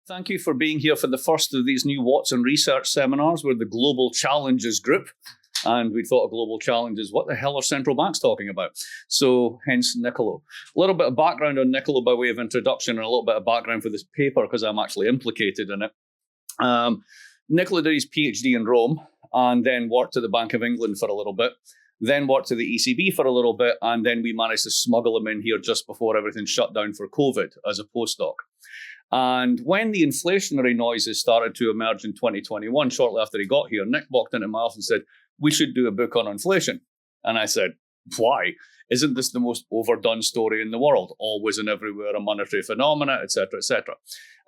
Thank you for being here for the first of these new Watson Research seminars. We're the Global Challenges Group, and we thought of global challenges. What the hell are central banks talking about? So hence Nicolò. A little bit of background on Nicolò by way of introduction, and a little bit of background for this paper because I'm actually implicated in it. Nicolò did his PhD in Rome and then worked at the Bank of England for a little bit, then worked at the ECB for a little bit, and then we managed to smuggle him in here just before everything shut down for COVID as a postdoc. And when the inflationary noises started to emerge in 2021, shortly after he got here, Nick walked into my office and said, "We should do a book on inflation." And I said, "Why? Isn't this the most overdone story in the world? Always and everywhere a monetary phenomena, etc., etc."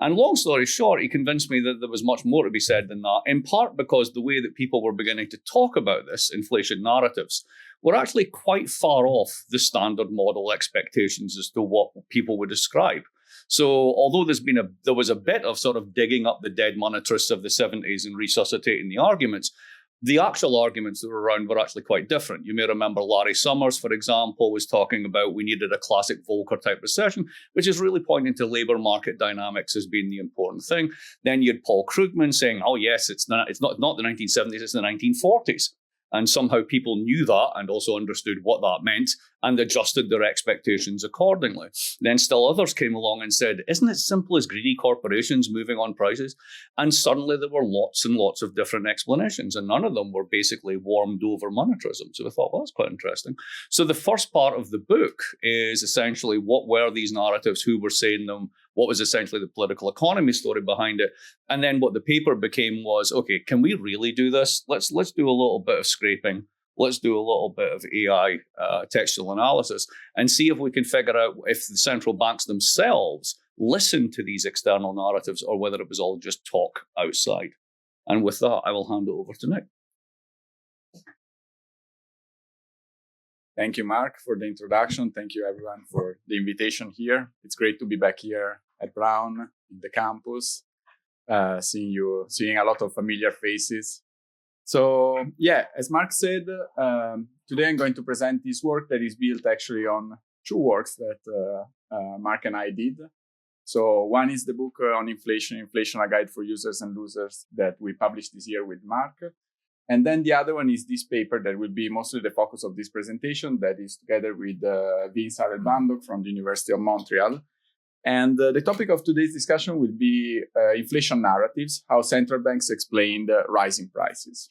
And long story short, he convinced me that there was much more to be said than that, in part because the way that people were beginning to talk about this, inflation narratives, were actually quite far off the standard model expectations as to what people would describe. So although there was a bit of sort of digging up the dead monetarists of the 70s and resuscitating the arguments, the actual arguments that were around were actually quite different. You may remember Larry Summers, for example, was talking about we needed a classic Volcker type recession, which is really pointing to labor market dynamics as being the important thing. Then you had Paul Krugman saying, oh yes, it's not the 1970s, it's the 1940s. And somehow people knew that and also understood what that meant and adjusted their expectations accordingly. Then still others came along and said, isn't it simple as greedy corporations moving on prices? And suddenly there were lots and lots of different explanations, and none of them were basically warmed over monetarism. So I thought, well, that's quite interesting. So the first part of the book is essentially what were these narratives, who were saying them, what was essentially the political economy story behind it. And then what the paper became was, okay, can we really do this? Let's do a little bit of scraping. Let's do a little bit of AI textual analysis and see if we can figure out if the central banks themselves listen to these external narratives or whether it was all just talk outside. And with that, I will hand it over to Nick. Thank you, Mark, for the introduction. Thank you, everyone, for the invitation here. It's great to be back here at Brown in the campus, seeing a lot of familiar faces. So, yeah, as Mark said, today I'm going to present this work that is built actually on two works that Mark and I did. So one is the book on inflation, A Guide for Users and Losers that we published this year with Mark. And then the other one is this paper that will be mostly the focus of this presentation that is together with Vince Arel-Bandok from the University of Montreal. And the topic of today's discussion will be inflation narratives, how central banks explain the rising prices.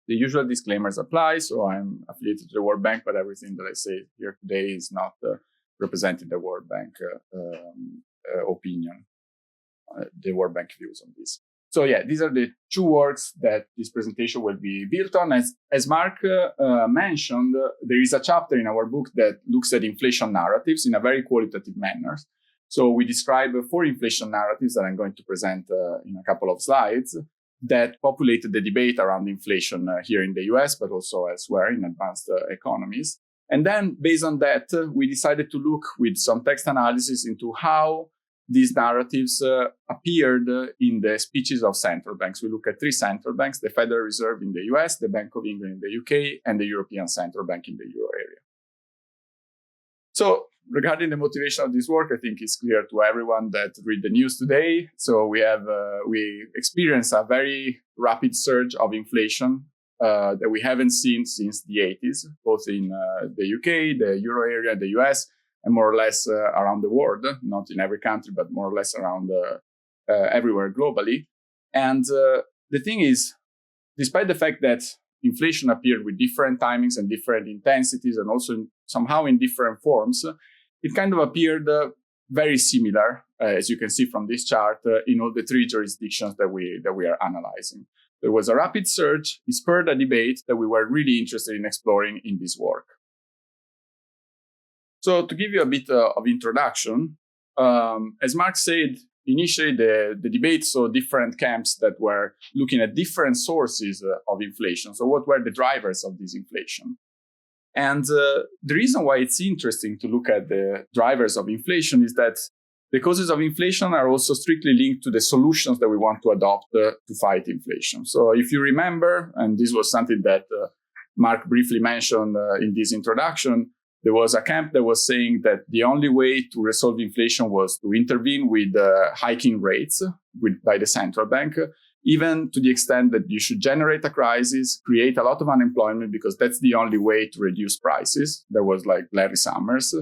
The usual disclaimers apply, so I'm affiliated to the World Bank, but everything that I say here today is not representing the World Bank opinion, the World Bank views on this. So yeah, these are the two works that this presentation will be built on. As Mark mentioned, there is a chapter in our book that looks at inflation narratives in a very qualitative manner. So we describe 4 inflation narratives that I'm going to present in a couple of slides that populated the debate around inflation here in the US, but also elsewhere in advanced economies. And then based on that, we decided to look with some text analysis into how these narratives appeared in the speeches of central banks. We look at 3 central banks, the Federal Reserve in the US, the Bank of England in the UK, and the European Central Bank in the Euro area. So regarding the motivation of this work, I think it's clear to everyone that read the news today. So we experienced a very rapid surge of inflation that we haven't seen since the 80s, both in the UK, the Euro area, the US, and more or less around the world, not in every country, but more or less around everywhere globally. And the thing is, despite the fact that inflation appeared with different timings and different intensities and also somehow in different forms, it kind of appeared very similar, as you can see from this chart, in all the 3 jurisdictions that we are analyzing. There was a rapid surge. It spurred a debate that we were really interested in exploring in this work. So to give you a bit of introduction, as Mark said, initially the debate saw different camps that were looking at different sources of inflation. So what were the drivers of this inflation? And the reason why it's interesting to look at the drivers of inflation is that the causes of inflation are also strictly linked to the solutions that we want to adopt to fight inflation. So if you remember, and this was something that Mark briefly mentioned in this introduction, There was a camp that was saying that the only way to resolve inflation was to intervene with hiking rates by the central bank, even to the extent that you should generate a crisis, create a lot of unemployment, because that's the only way to reduce prices. There was like Larry Summers.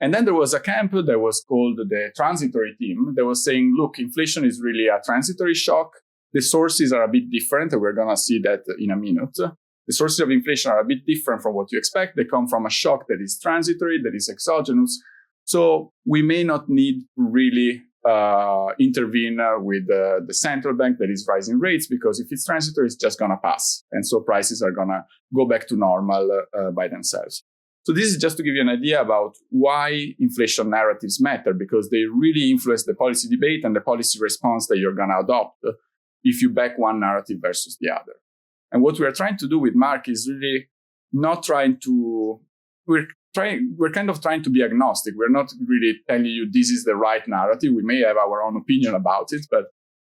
And then there was a camp that was called the transitory team that was saying, look, inflation is really a transitory shock. The sources are a bit different, and we're going to see that in a minute. The sources of inflation are a bit different from what you expect. They come from a shock that is transitory, that is exogenous. So we may not need to really intervene with the central bank that is rising rates, because if it's transitory, it's just going to pass. And so prices are going to go back to normal by themselves. So this is just to give you an idea about why inflation narratives matter, because they really influence the policy debate and the policy response that you're going to adopt if you back one narrative versus the other. And what we are trying to do with Mark is really not trying to, we're kind of trying to be agnostic. We're not really telling you this is the right narrative. We may have our own opinion about it, but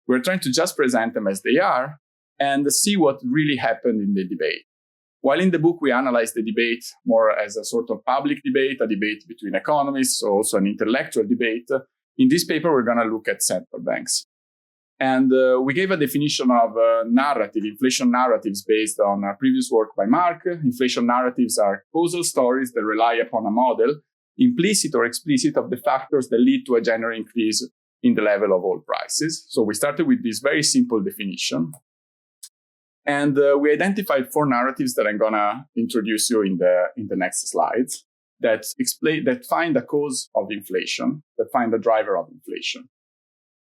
we're trying to just present them as they are and see what really happened in the debate. While in the book, we analyze the debate more as a sort of public debate, a debate between economists, so also an intellectual debate. In this paper, we're going to look at central banks. And we gave a definition of narrative, inflation narratives, based on previous work by Mark. Inflation narratives are causal stories that rely upon a model, implicit or explicit, of the factors that lead to a general increase in the level of all prices. So we started with this very simple definition. And we identified 4 narratives that I'm going to introduce you in the next slides that find a cause of inflation, that find a driver of inflation.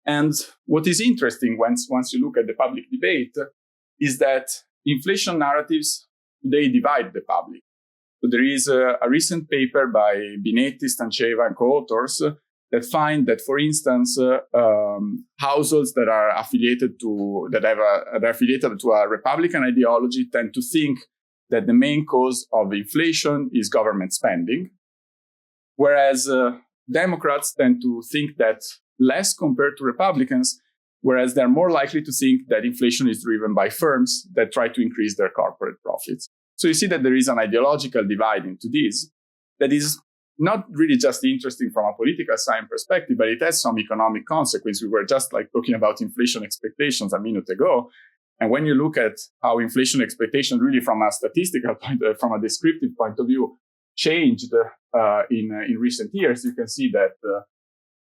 And what is interesting once you look at the public debate is that inflation narratives today divide the public. So there is a recent paper by Binetti, Stanceva, and co-authors that find that, for instance, households that are affiliated to a Republican ideology tend to think that the main cause of inflation is government spending, whereas Democrats tend to think that less compared to Republicans, whereas they're more likely to think that inflation is driven by firms that try to increase their corporate profits. So you see that there is an ideological divide into this that is not really just interesting from a political science perspective, but it has some economic consequence. We were just talking about inflation expectations a minute ago. And when you look at how inflation expectations really from a statistical point, from a descriptive point of view, changed in recent years, you can see that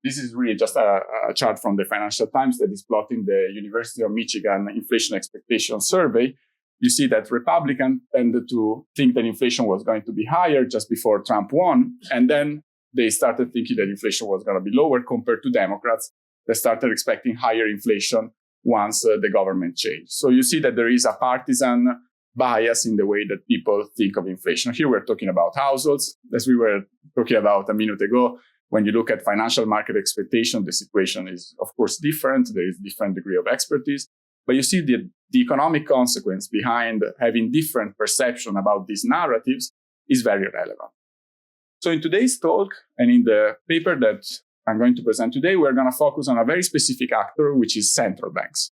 this is really just a chart from the Financial Times that is plotting the University of Michigan inflation expectation survey. You see that Republicans tended to think that inflation was going to be higher just before Trump won. And then they started thinking that inflation was going to be lower compared to Democrats that started expecting higher inflation once the government changed. So you see that there is a partisan bias in the way that people think of inflation. Here we're talking about households, as we were talking about a minute ago. When you look at financial market expectation, the situation is, of course, different. There is different degree of expertise. But you see the economic consequence behind having different perception about these narratives is very relevant. So in today's talk and in the paper that I'm going to present today, we're going to focus on a very specific actor, which is central banks.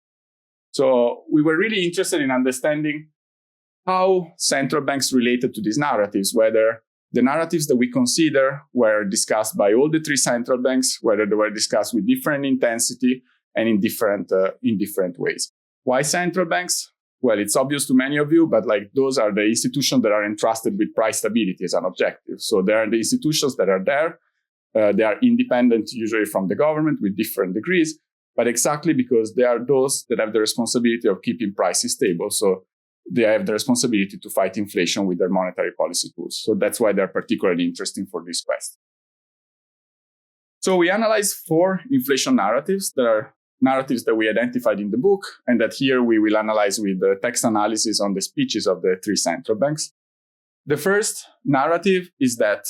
So we were really interested in understanding how central banks related to these narratives, whether the narratives that we consider were discussed by all the 3 central banks, whether they were discussed with different intensity and in different ways. Why central banks? Well, it's obvious to many of you, but those are the institutions that are entrusted with price stability as an objective. So they are the institutions that are there. They are independent, usually from the government, with different degrees, but exactly because they are those that have the responsibility of keeping prices stable. So they have the responsibility to fight inflation with their monetary policy tools. So that's why they're particularly interesting for this quest. So we analyzed 4 inflation narratives. There are narratives that we identified in the book, and that here we will analyze with the text analysis on the speeches of the 3 central banks. The first narrative is that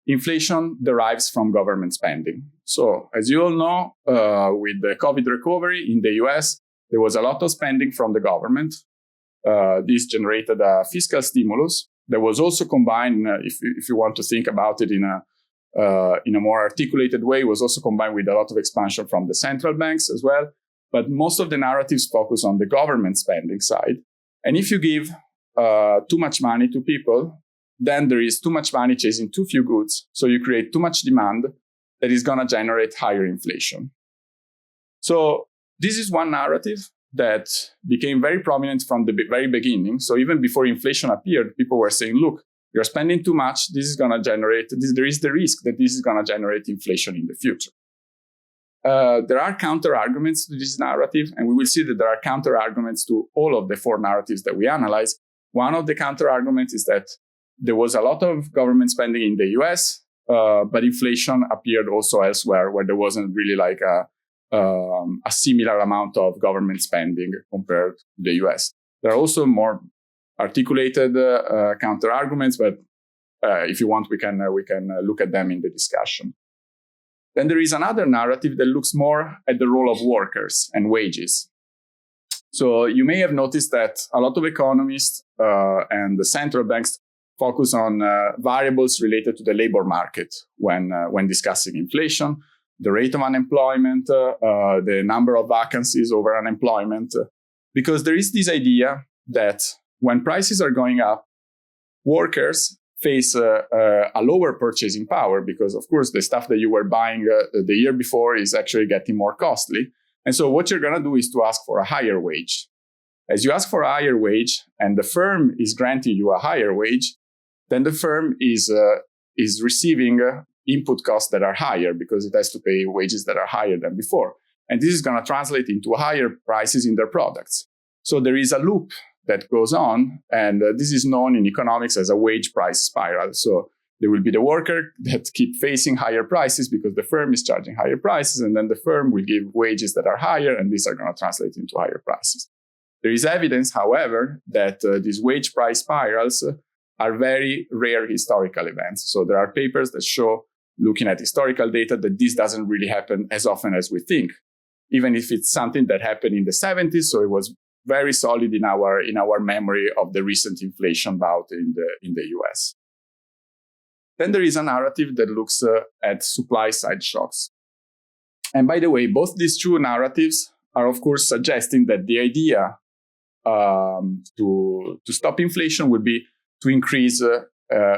inflation derives from government spending. So as you all know, with the COVID recovery in the US, there was a lot of spending from the government. This generated a fiscal stimulus that was also combined, if you want to think about it in a more articulated way, was also combined with a lot of expansion from the central banks as well. But most of the narratives focus on the government spending side. And if you give too much money to people, then there is too much money chasing too few goods. So you create too much demand that is going to generate higher inflation. So this is one narrative that became very prominent from the very beginning. So even before inflation appeared, people were saying, look, you're spending too much. This is going to generate, there is the risk that this is going to generate inflation in the future. There are counter arguments to this narrative, and we will see that there are counter arguments to all of the four narratives that we analyze. One of the counter arguments is that there was a lot of government spending in the US, but inflation appeared also elsewhere where there wasn't really like a similar amount of government spending compared to the US. There are also more articulated counter arguments, but if you want, we can look at them in the discussion. Then there is another narrative that looks more at the role of workers and wages. So you may have noticed that a lot of economists and the central banks focus on variables related to the labor market when discussing inflation, the rate of unemployment, the number of vacancies over unemployment, because there is this idea that when prices are going up, workers face a lower purchasing power because, of course, the stuff that you were buying the year before is actually getting more costly. And so what you're going to do is to ask for a higher wage. As you ask for a higher wage and the firm is granting you a higher wage, then the firm is receiving input costs that are higher because it has to pay wages that are higher than before. And this is going to translate into higher prices in their products. So there is a loop that goes on, and this is known in economics as a wage price spiral. So there will be the worker that keep facing higher prices because the firm is charging higher prices, and then the firm will give wages that are higher, and these are going to translate into higher prices. There is evidence, however, that these wage price spirals are very rare historical events. So there are papers that show, looking at historical data, that this doesn't really happen as often as we think, even if it's something that happened in the 70s. So it was very solid in our memory of the recent inflation bout in the US. Then there is a narrative that looks at supply side shocks. And by the way, both these two narratives are, of course, suggesting that the idea to stop inflation would be to increase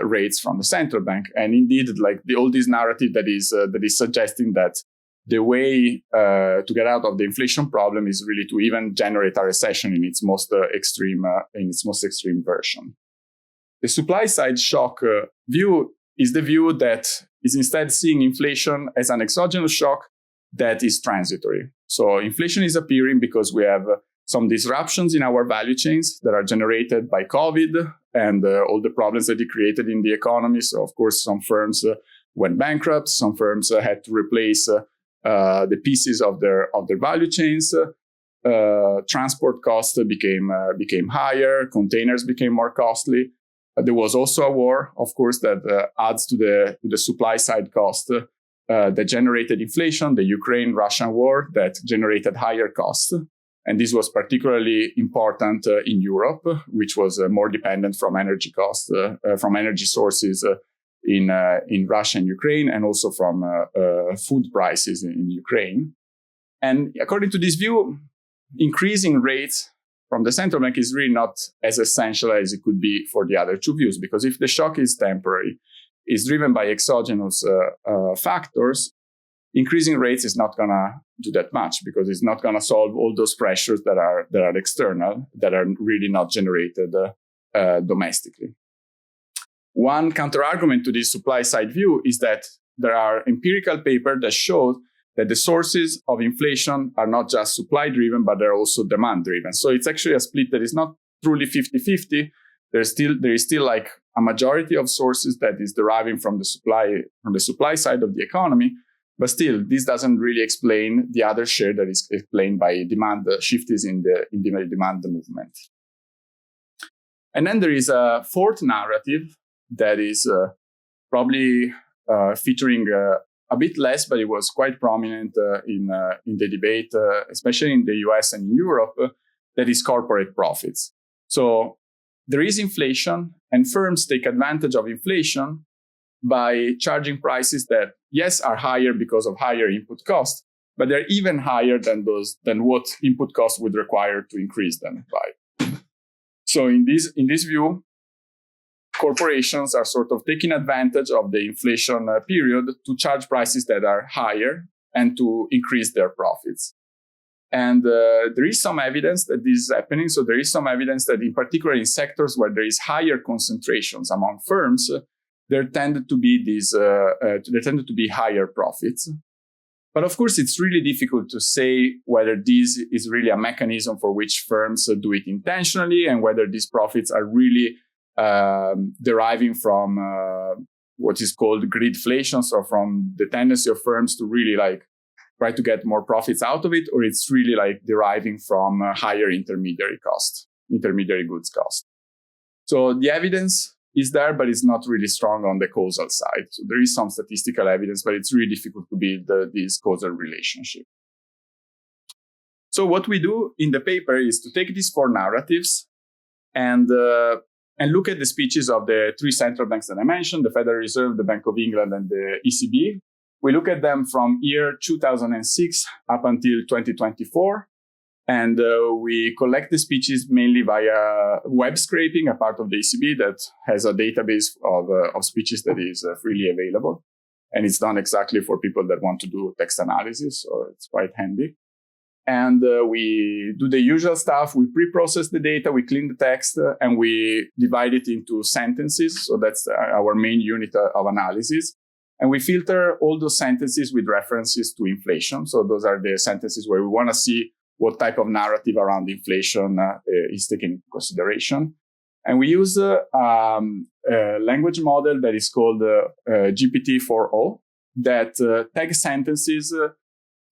rates from the central bank. And indeed, like all this narrative that is suggesting that the way to get out of the inflation problem is really to even generate a recession in its most extreme version. The supply side shock view is the view that is instead seeing inflation as an exogenous shock that is transitory. So inflation is appearing because we have some disruptions in our value chains that are generated by COVID and all the problems that it created in the economy. So of course, some firms went bankrupt. Some firms had to replace the pieces of their value chains. Transport costs became higher. Containers became more costly. There was also a war, of course, that adds to the supply side cost that generated inflation. The Ukraine-Russian war that generated higher costs. And this was particularly important in Europe, which was more dependent from energy costs, from energy sources in Russia and Ukraine, and also from food prices in Ukraine. And according to this view, increasing rates from the central bank is really not as essential as it could be for the other two views, because if the shock is temporary, is driven by exogenous factors, increasing rates is not going to do that much because it's not going to solve all those pressures that are external, that are really not generated domestically. One counter-argument to this supply-side view is that there are empirical papers that show that the sources of inflation are not just supply-driven, but they're also demand-driven. So it's actually a split that is not truly 50-50. There is still like a majority of sources that is deriving from the supply side of the economy. But still, this doesn't really explain the other share that is explained by demand shifts in the demand movement. And then there is a fourth narrative that is probably featuring a bit less, but it was quite prominent in the debate, especially in the US and in Europe, that is corporate profits. So there is inflation, and firms take advantage of inflation by charging prices that, yes, are higher because of higher input costs, but they're even higher than what input costs would require to increase them by. So in this view, corporations are sort of taking advantage of the inflation period to charge prices that are higher and to increase their profits. And there is some evidence that this is happening. So there is some evidence that in particular in sectors where there is higher concentrations among firms, there tended to be higher profits. But of course, it's really difficult to say whether this is really a mechanism for which firms do it intentionally and whether these profits are really deriving from what is called greedflation, so from the tendency of firms to really try to get more profits out of it, or it's really deriving from higher intermediary goods cost. So the evidence is there, but it's not really strong on the causal side. So there is some statistical evidence, but it's really difficult to build this causal relationship. So what we do in the paper is to take these four narratives and look at the speeches of the three central banks that I mentioned, the Federal Reserve, the Bank of England, and the ECB. We look at them from year 2006 up until 2024. And we collect the speeches mainly via web scraping, a part of the ECB that has a database of speeches that is freely available. And it's done exactly for people that want to do text analysis, so it's quite handy. And we do the usual stuff. We pre-process the data, we clean the text, and we divide it into sentences. So that's our main unit of analysis. And we filter all those sentences with references to inflation. So those are the sentences where we want to see what type of narrative around inflation is taken into consideration. And we use a language model that is called GPT-4o that tags sentences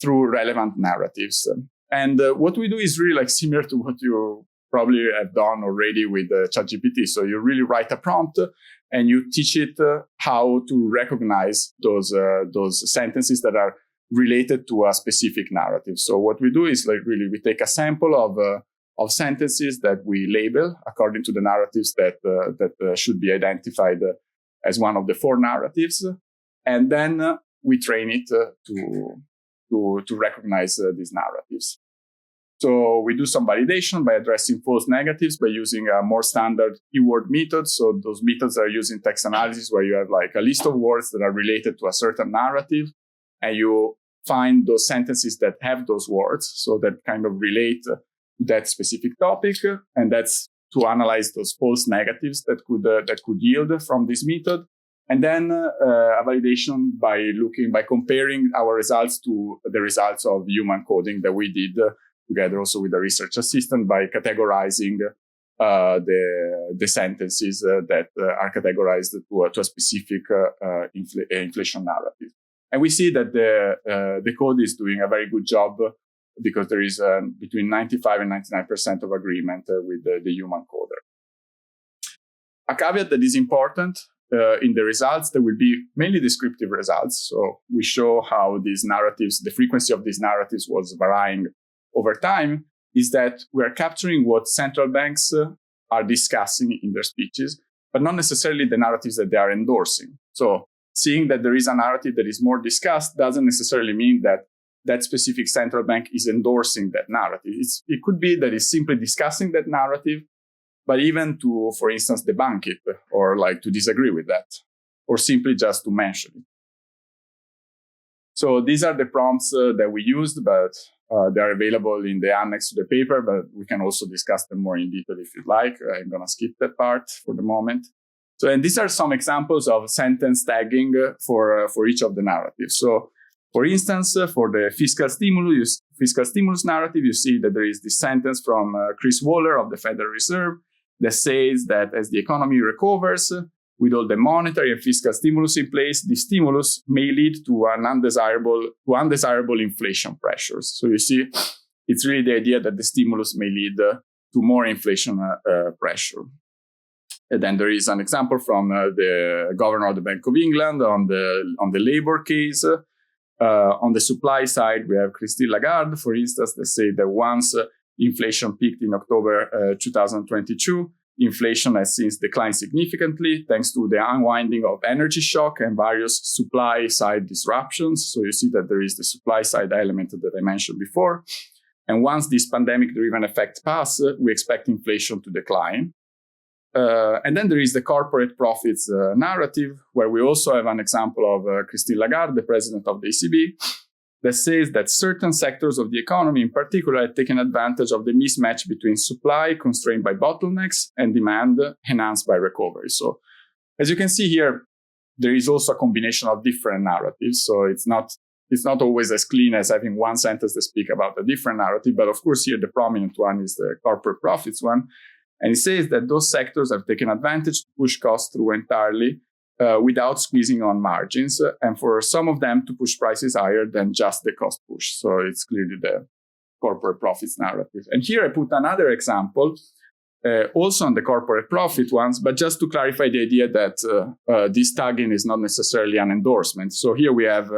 through relevant narratives. And what we do is really similar to what you probably have done already with ChatGPT. So you really write a prompt and you teach it how to recognize those sentences that are related to a specific narrative. So what we do is really we take a sample of sentences that we label according to the narratives that should be identified as one of the four narratives, and then we train it to recognize these narratives. So we do some validation by addressing false negatives by using a more standard keyword method. So those methods are used in text analysis where you have a list of words that are related to a certain narrative, and you find those sentences that have those words, so that kind of relate to that specific topic, and that's to analyze those false negatives that could yield from this method. And then a validation by comparing our results to the results of human coding that we did together also with a research assistant by categorizing the sentences that are categorized to a specific inflation narrative. And we see that the code is doing a very good job because there is between 95 and 99% of agreement with the human coder. A caveat that is important in the results, there will be mainly descriptive results. So we show how these narratives, the frequency of these narratives was varying over time, is that we are capturing what central banks are discussing in their speeches, but not necessarily the narratives that they are endorsing. So seeing that there is a narrative that is more discussed doesn't necessarily mean that that specific central bank is endorsing that narrative. It could be that it's simply discussing that narrative, but even to, for instance, debunk it or to disagree with that, or simply just to mention it. So these are the prompts that we used, but they are available in the annex to the paper, but we can also discuss them more in detail if you'd like. I'm going to skip that part for the moment. So, and these are some examples of sentence tagging for each of the narratives. So, for instance, for the fiscal stimulus narrative, you see that there is this sentence from Chris Waller of the Federal Reserve that says that as the economy recovers, with all the monetary and fiscal stimulus in place, the stimulus may lead to undesirable inflation pressures. So you see, it's really the idea that the stimulus may lead to more inflation pressure. And then there is an example from the governor of the Bank of England on the labor case. On the supply side, we have Christine Lagarde, for instance, that say that once inflation peaked in October 2022, inflation has since declined significantly thanks to the unwinding of energy shock and various supply side disruptions. So you see that there is the supply side element that I mentioned before. And once this pandemic-driven effect passes, we expect inflation to decline. And then there is the corporate profits narrative, where we also have an example of Christine Lagarde, the president of the ECB, that says that certain sectors of the economy in particular have taken advantage of the mismatch between supply constrained by bottlenecks and demand enhanced by recovery. So as you can see here, there is also a combination of different narratives. So it's not always as clean as having one sentence to speak about a different narrative. But of course, here the prominent one is the corporate profits one. And it says that those sectors have taken advantage to push costs through entirely without squeezing on margins, and for some of them to push prices higher than just the cost push. So it's clearly the corporate profits narrative. And here I put another example, also on the corporate profit ones, but just to clarify the idea that this tagging is not necessarily an endorsement. So here we have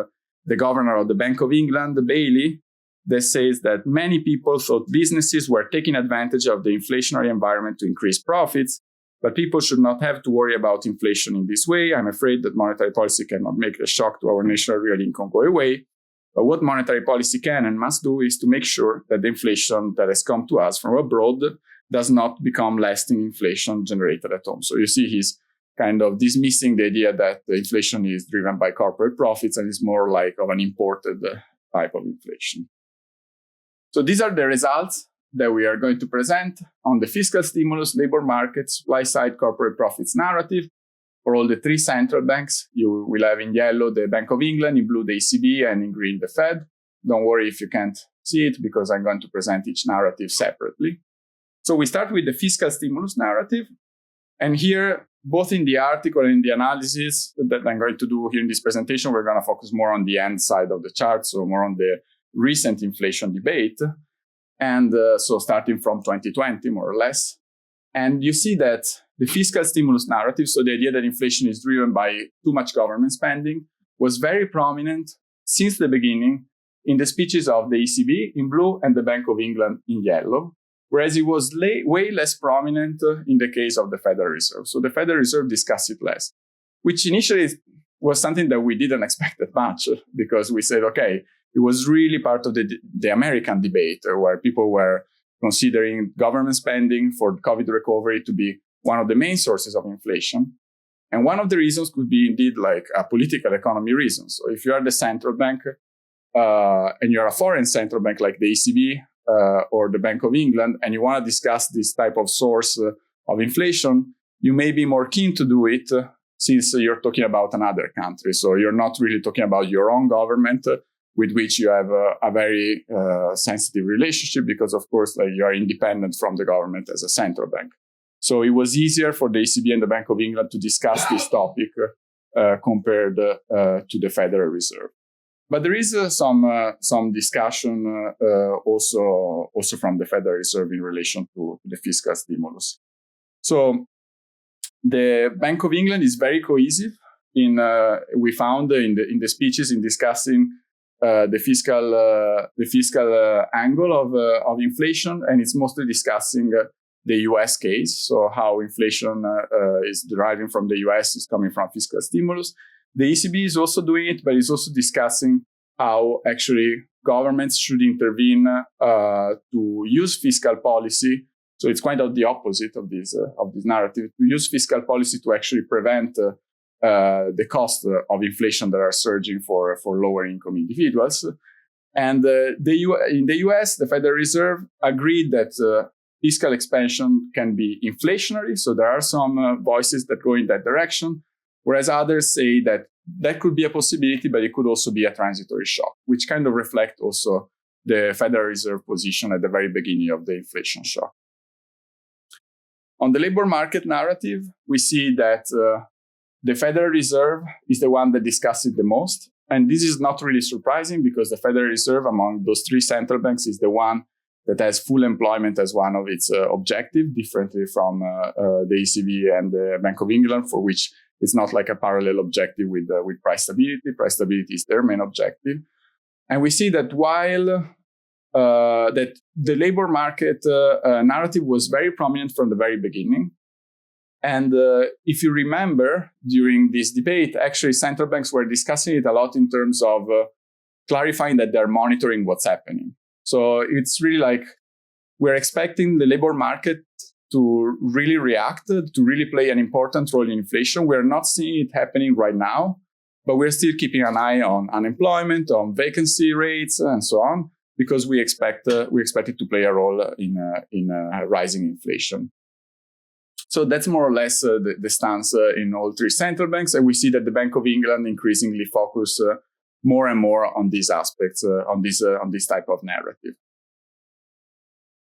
the governor of the Bank of England, Bailey, that says that many people thought businesses were taking advantage of the inflationary environment to increase profits, but people should not have to worry about inflation in this way. I'm afraid that monetary policy cannot make the shock to our national real income go away. But what monetary policy can and must do is to make sure that the inflation that has come to us from abroad does not become lasting inflation generated at home. So you see he's kind of dismissing the idea that the inflation is driven by corporate profits and is more like of an imported type of inflation. So these are the results that we are going to present on the fiscal stimulus, labor market, supply-side corporate profits narrative for all the three central banks. You will have in yellow the Bank of England, in blue the ECB, and in green the Fed. Don't worry if you can't see it, because I'm going to present each narrative separately. So we start with the fiscal stimulus narrative. And here, both in the article and in the analysis that I'm going to do here in this presentation, we're going to focus more on the end side of the chart, so more on the recent inflation debate. And so starting from 2020, more or less. And you see that the fiscal stimulus narrative, so the idea that inflation is driven by too much government spending, was very prominent since the beginning in the speeches of the ECB in blue and the Bank of England in yellow, whereas it was way less prominent in the case of the Federal Reserve. So the Federal Reserve discussed it less, which initially was something that we didn't expect that much, because we said, okay, it was really part of the American debate where people were considering government spending for COVID recovery to be one of the main sources of inflation. And one of the reasons could be indeed like a political economy reason. So if you are the central bank and you're a foreign central bank like the ECB or the Bank of England, and you want to discuss this type of source of inflation, you may be more keen to do it since you're talking about another country. So you're not really talking about your own government, with which you have a very sensitive relationship, because of course, like, you are independent from the government as a central bank. So it was easier for the ECB and the Bank of England to discuss this topic compared to the Federal Reserve. But there is some discussion also from the Federal Reserve in relation to the fiscal stimulus. So the Bank of England is very cohesive. We found in the speeches in discussing the fiscal angle of inflation, and it's mostly discussing the US case. So how inflation is deriving from the US is coming from fiscal stimulus. The ECB is also doing it, but it's also discussing how actually governments should intervene to use fiscal policy. So it's quite of the opposite of this narrative, to use fiscal policy to actually prevent the cost of inflation that are surging for lower income individuals. And in the US, the Federal Reserve agreed that fiscal expansion can be inflationary. So there are some voices that go in that direction, whereas others say that that could be a possibility, but it could also be a transitory shock, which kind of reflect also the Federal Reserve position at the very beginning of the inflation shock. On the labor market narrative, we see that the Federal Reserve is the one that discusses it the most. And this is not really surprising, because the Federal Reserve among those three central banks is the one that has full employment as one of its objectives, differently from the ECB and the Bank of England, for which it's not like a parallel objective with price stability. Price stability is their main objective. And we see that while that the labor market narrative was very prominent from the very beginning. And if you remember, during this debate, actually central banks were discussing it a lot in terms of clarifying that they're monitoring what's happening. So it's really like we're expecting the labor market to really react, to really play an important role in inflation. We're not seeing it happening right now, but we're still keeping an eye on unemployment, on vacancy rates, and so on, because we expect it to play a role in rising inflation. So that's more or less the stance in all three central banks, and we see that the Bank of England increasingly focus more and more on these aspects, on this type of narrative.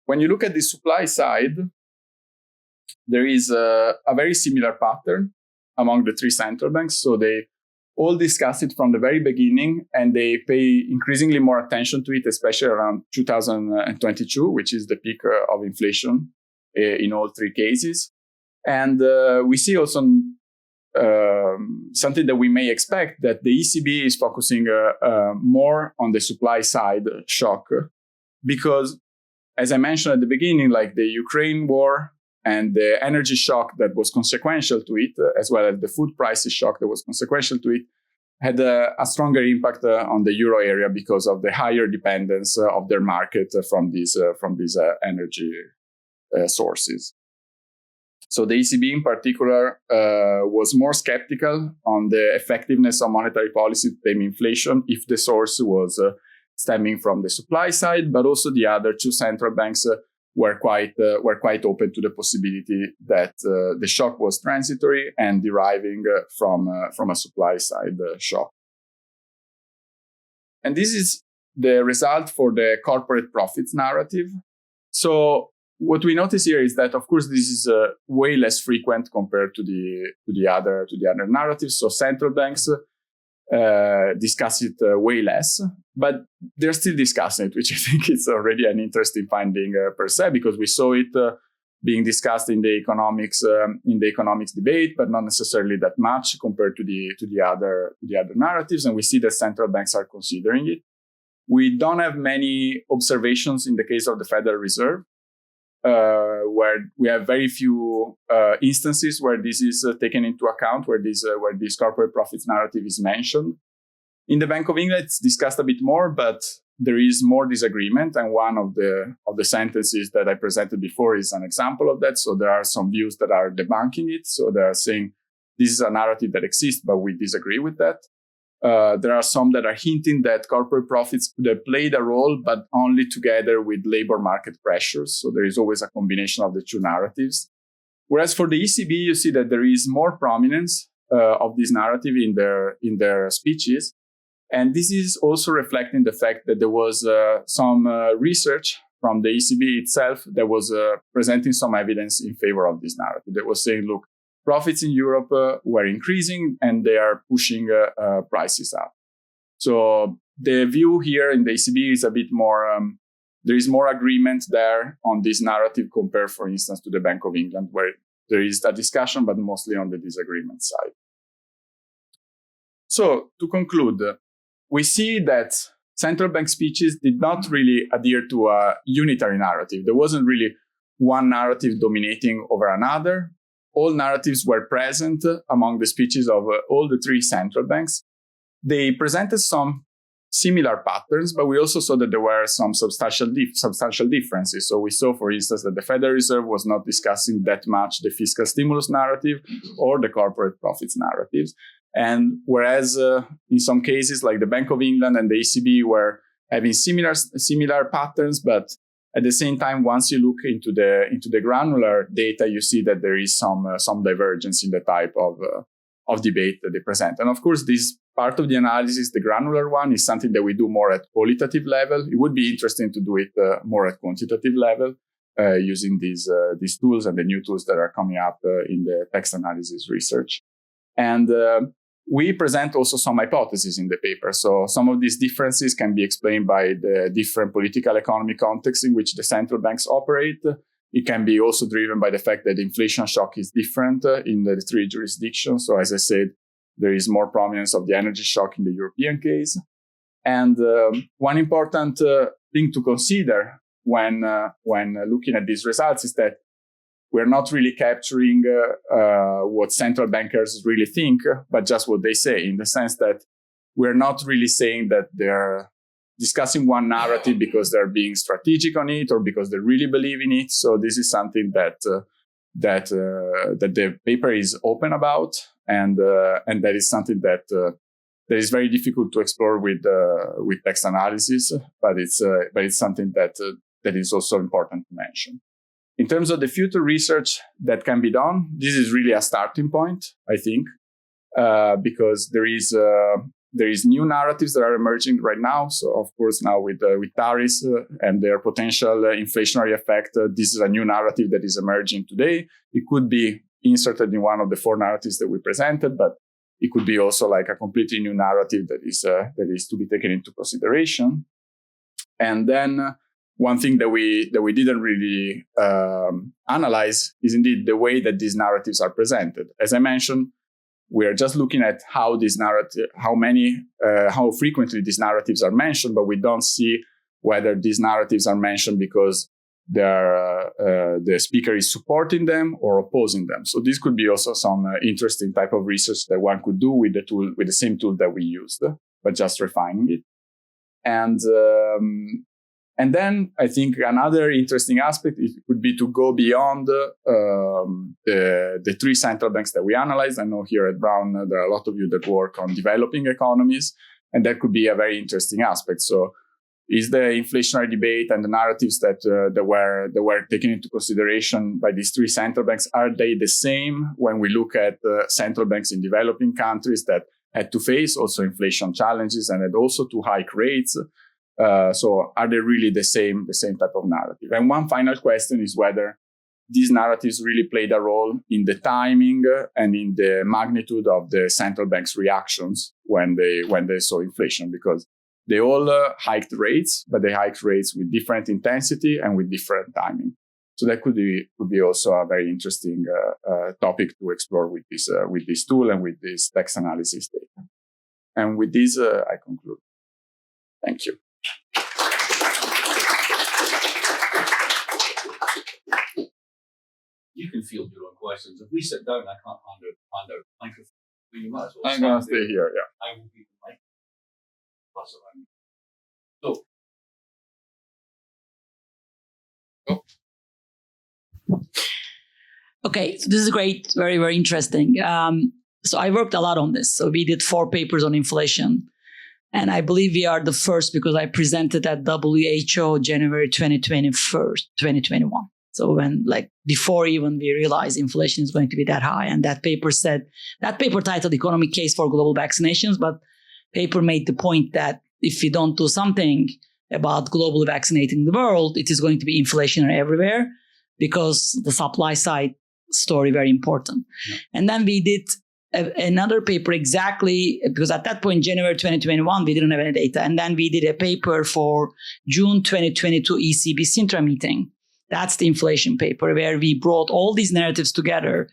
When you look at the supply side, there is a very similar pattern among the three central banks. So they all discuss it from the very beginning, and they pay increasingly more attention to it, especially around 2022, which is the peak of inflation in all three cases. And we see also something that we may expect, that the ECB is focusing more on the supply side shock, because, as I mentioned at the beginning, like the Ukraine war and the energy shock that was consequential to it, as well as the food prices shock that was consequential to it, had a stronger impact on the euro area because of the higher dependence of their market from these energy sources. So the ECB in particular was more skeptical on the effectiveness of monetary policy to tame inflation if the source was stemming from the supply side, but also the other two central banks were quite open to the possibility that the shock was transitory and deriving from a supply side shock. And this is the result for the corporate profits narrative. So what we notice here is that, of course, this is way less frequent compared to the other narratives. So central banks discuss it way less, but they're still discussing it, which I think is already an interesting finding per se, because we saw it being discussed in the economics debate, but not necessarily that much compared to the other narratives. And we see that central banks are considering it. We don't have many observations in the case of the Federal Reserve, where we have very few instances where this is taken into account, where this corporate profits narrative is mentioned. In the Bank of England, it's discussed a bit more, but there is more disagreement. And one of the sentences that I presented before is an example of that. So there are some views that are debunking it. So they are saying this is a narrative that exists, but we disagree with that. There are some that are hinting that corporate profits could have played a role, but only together with labor market pressures. So there is always a combination of the two narratives. Whereas for the ECB, you see that there is more prominence of this narrative in their speeches. And this is also reflecting the fact that there was some research from the ECB itself that was presenting some evidence in favor of this narrative. That was saying, look, profits in Europe were increasing and they are pushing prices up. So the view here in the ECB is a bit more, there is more agreement there on this narrative compared, for instance, to the Bank of England, where there is a discussion, but mostly on the disagreement side. So to conclude, we see that central bank speeches did not really adhere to a unitary narrative. There wasn't really one narrative dominating over another. All narratives were present among the speeches of all the three central banks. They presented some similar patterns, but we also saw that there were some substantial differences. So we saw, for instance, that the Federal Reserve was not discussing that much the fiscal stimulus narrative or the corporate profits narratives. And whereas in some cases, like the Bank of England and the ECB were having similar patterns, but at the same time, once you look into the granular data, you see that there is some divergence in the type of debate that they present. And of course, this part of the analysis, the granular one, is something that we do more at qualitative level. It would be interesting to do it more at quantitative level using these tools and the new tools that are coming up in the text analysis research. And we present also some hypotheses in the paper. So some of these differences can be explained by the different political economy contexts in which the central banks operate. It can be also driven by the fact that the inflation shock is different in the three jurisdictions. So as I said, there is more prominence of the energy shock in the European case. And one important thing to consider when looking at these results is that we're not really capturing what central bankers really think, but just what they say, in the sense that we're not really saying that discussing one narrative because they're being strategic on it or because they really believe in it. So this is something that the paper is open about, and that is something that is very difficult to explore with text analysis, but it's something that is also important to mention. In terms of the future research that can be done, this is really a starting point, I think, because there is new narratives that are emerging right now. So, of course, now with tariffs and their potential inflationary effect, this is a new narrative that is emerging today. It could be inserted in one of the four narratives that we presented, but it could be also like a completely new narrative that is to be taken into consideration. And then one thing that we didn't really analyze is indeed the way that these narratives are presented. As I mentioned, we are just looking at how frequently these narratives are mentioned, but we don't see whether these narratives are mentioned because the speaker is supporting them or opposing them. So this could be also some interesting type of research that one could do with the same tool that we used, but just refining it. And then I think another interesting aspect would be to go beyond the three central banks that we analyzed. I know here at Brown, there are a lot of you that work on developing economies, and that could be a very interesting aspect. So is the inflationary debate and the narratives that were taken into consideration by these three central banks, are they the same when we look at central banks in developing countries that had to face also inflation challenges and had also to hike rates? So are they really the same type of narrative? And one final question is whether these narratives really played a role in the timing and in the magnitude of the central bank's reactions when they saw inflation, because they all hiked rates, but they hiked rates with different intensity and with different timing. So that could be also a very interesting topic to explore with this tool and with this text analysis data. And with this, I conclude. Thank you. You can field your own questions. If we sit down, I can't hand out microphone. You might as well. I'm going to stay here, yeah. I will be the mic. Pass around. So. Okay, so this is great. Very, very interesting. So I worked a lot on this. So we did 4 papers on inflation. And I believe we are the first because I presented at WHO January 2021. So when before even we realized inflation is going to be that high. And that paper titled Economic Case for Global Vaccinations, but paper made the point that if we don't do something about globally vaccinating the world, it is going to be inflationary everywhere because the supply side story very important. Yeah. And then we did another paper exactly because at that point, January 2021, we didn't have any data. And then we did a paper for June 2022 ECB Sintra meeting. That's the inflation paper where we brought all these narratives together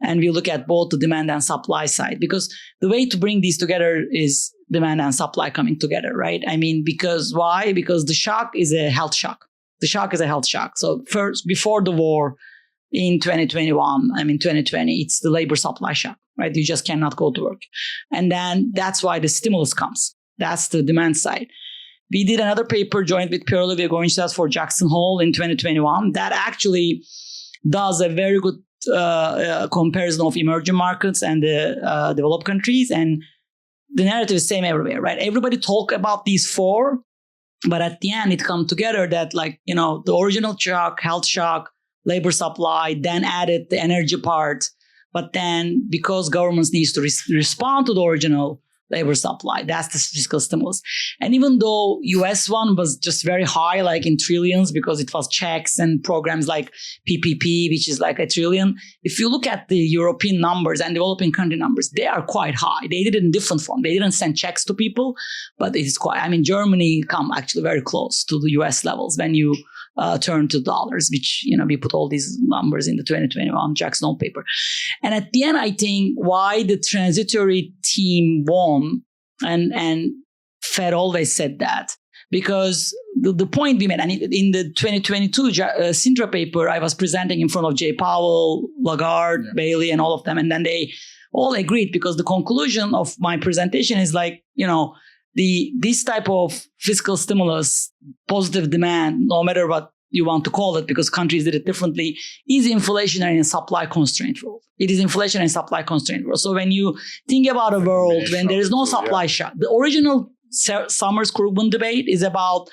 and we look at both the demand and supply side, because the way to bring these together is demand and supply coming together, right? I mean, why? Because the shock is a health shock. The shock is a health shock. So first, before the war in 2020, it's the labor supply shock, right? You just cannot go to work. And then that's why the stimulus comes. That's the demand side. We did another paper joined with Pierre-Olivier Gorinchas for Jackson Hole in 2021 that actually does a very good comparison of emerging markets and the developed countries. And the narrative is the same everywhere, right? Everybody talk about these 4, but at the end it comes together that the original shock, health shock, labor supply, then added the energy part. But then because governments needs to respond to the original labor supply, that's the fiscal stimulus. And even though US one was just very high, in trillions, because it was checks and programs like PPP, which is like $1 trillion. If you look at the European numbers and developing country numbers, they are quite high. They did it in different form. They didn't send checks to people, but it is Germany come actually very close to the US levels when you turn to dollars, which, we put all these numbers in the 2021 Jackson Hole paper. And at the end, I think why the transitory team won, and Fed always said that, because the point we made, and in the 2022 Sintra paper, I was presenting in front of Jay Powell, Lagarde, Bailey, and all of them. And then they all agreed, because the conclusion of my presentation is this type of fiscal stimulus, positive demand, no matter what you want to call it, because countries did it differently, is inflationary and supply constraint world. It is inflation and supply constraint world. So when you think about a world when there is no supply shock, the original Summers-Krugman debate is about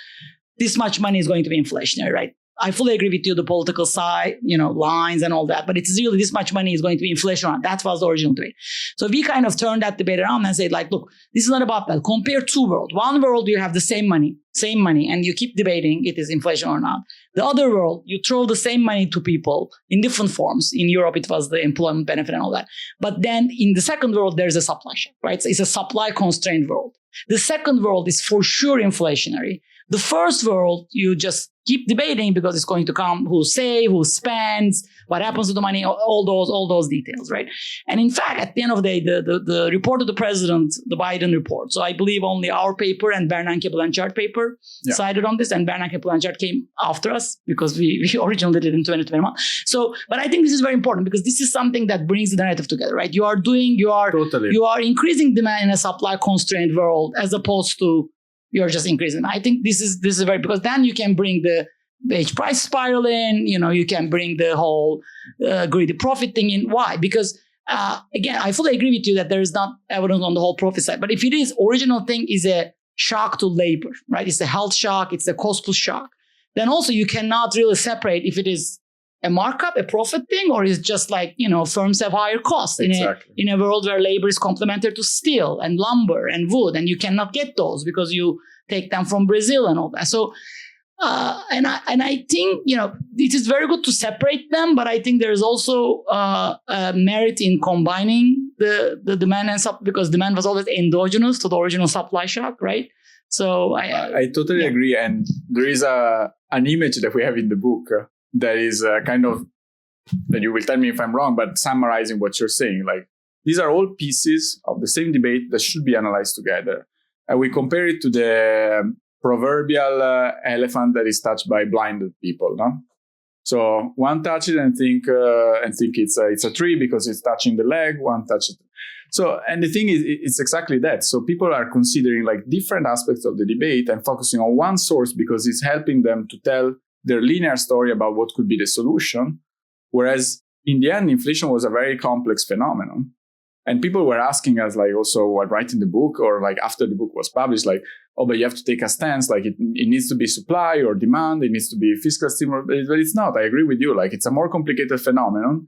this much money is going to be inflationary, right? I fully agree with you, the political side, lines and all that, but it's really this much money is going to be inflationary. That was the original debate. So we kind of turned that debate around and said, like, look, this is not about that. Compare two worlds. One world, you have the same money, and you keep debating it is inflation or not. The other world, you throw the same money to people in different forms. In Europe, it was the employment benefit and all that. But then in the second world, there's a supply shock, right? So it's a supply constrained world. The second world is for sure inflationary. The first world, you just keep debating because it's going to come who saves, who spends, what happens to the money, all those details, right? And in fact, at the end of the day, the report of the president, the Biden report, so I believe only our paper and Bernanke-Blanchard paper cited on this, and Bernanke-Blanchard came after us because we originally did it in 2021. So, but I think this is very important because this is something that brings the narrative together, right? You are increasing demand in a supply constrained world as opposed to you're just increasing. I think this is very, because then you can bring the wage price spiral in, you can bring the whole greedy profit thing in. Why? Because again, I fully agree with you that there is not evidence on the whole profit side. But if it is, original thing is a shock to labor, right? It's a health shock, it's a cost plus shock. Then also you cannot really separate if it is a markup, a profit thing, or is just like, firms have higher costs in a world where labor is complementary to steel and lumber and wood, and you cannot get those because you take them from Brazil and all that. So, and I think, it is very good to separate them, but I think there's also a merit in combining the demand and supply, because demand was always endogenous to the original supply shock, right? So I totally agree. And there is an image that we have in the book that is kind of, and you will tell me if I'm wrong, but summarizing what you're saying. Like, these are all pieces of the same debate that should be analyzed together. And we compare it to the proverbial elephant that is touched by blinded people, no? So one touches it and think it's a tree because it's touching the leg. One touches it. So, and the thing is, it's exactly that. So people are considering like different aspects of the debate and focusing on one source because it's helping them to tell their linear story about what could be the solution. Whereas in the end, inflation was a very complex phenomenon. And people were asking us, like, also while writing the book or like after the book was published, like, oh, but you have to take a stance, like it needs to be supply or demand, it needs to be fiscal stimulus, but it's not. I agree with you. Like, it's a more complicated phenomenon.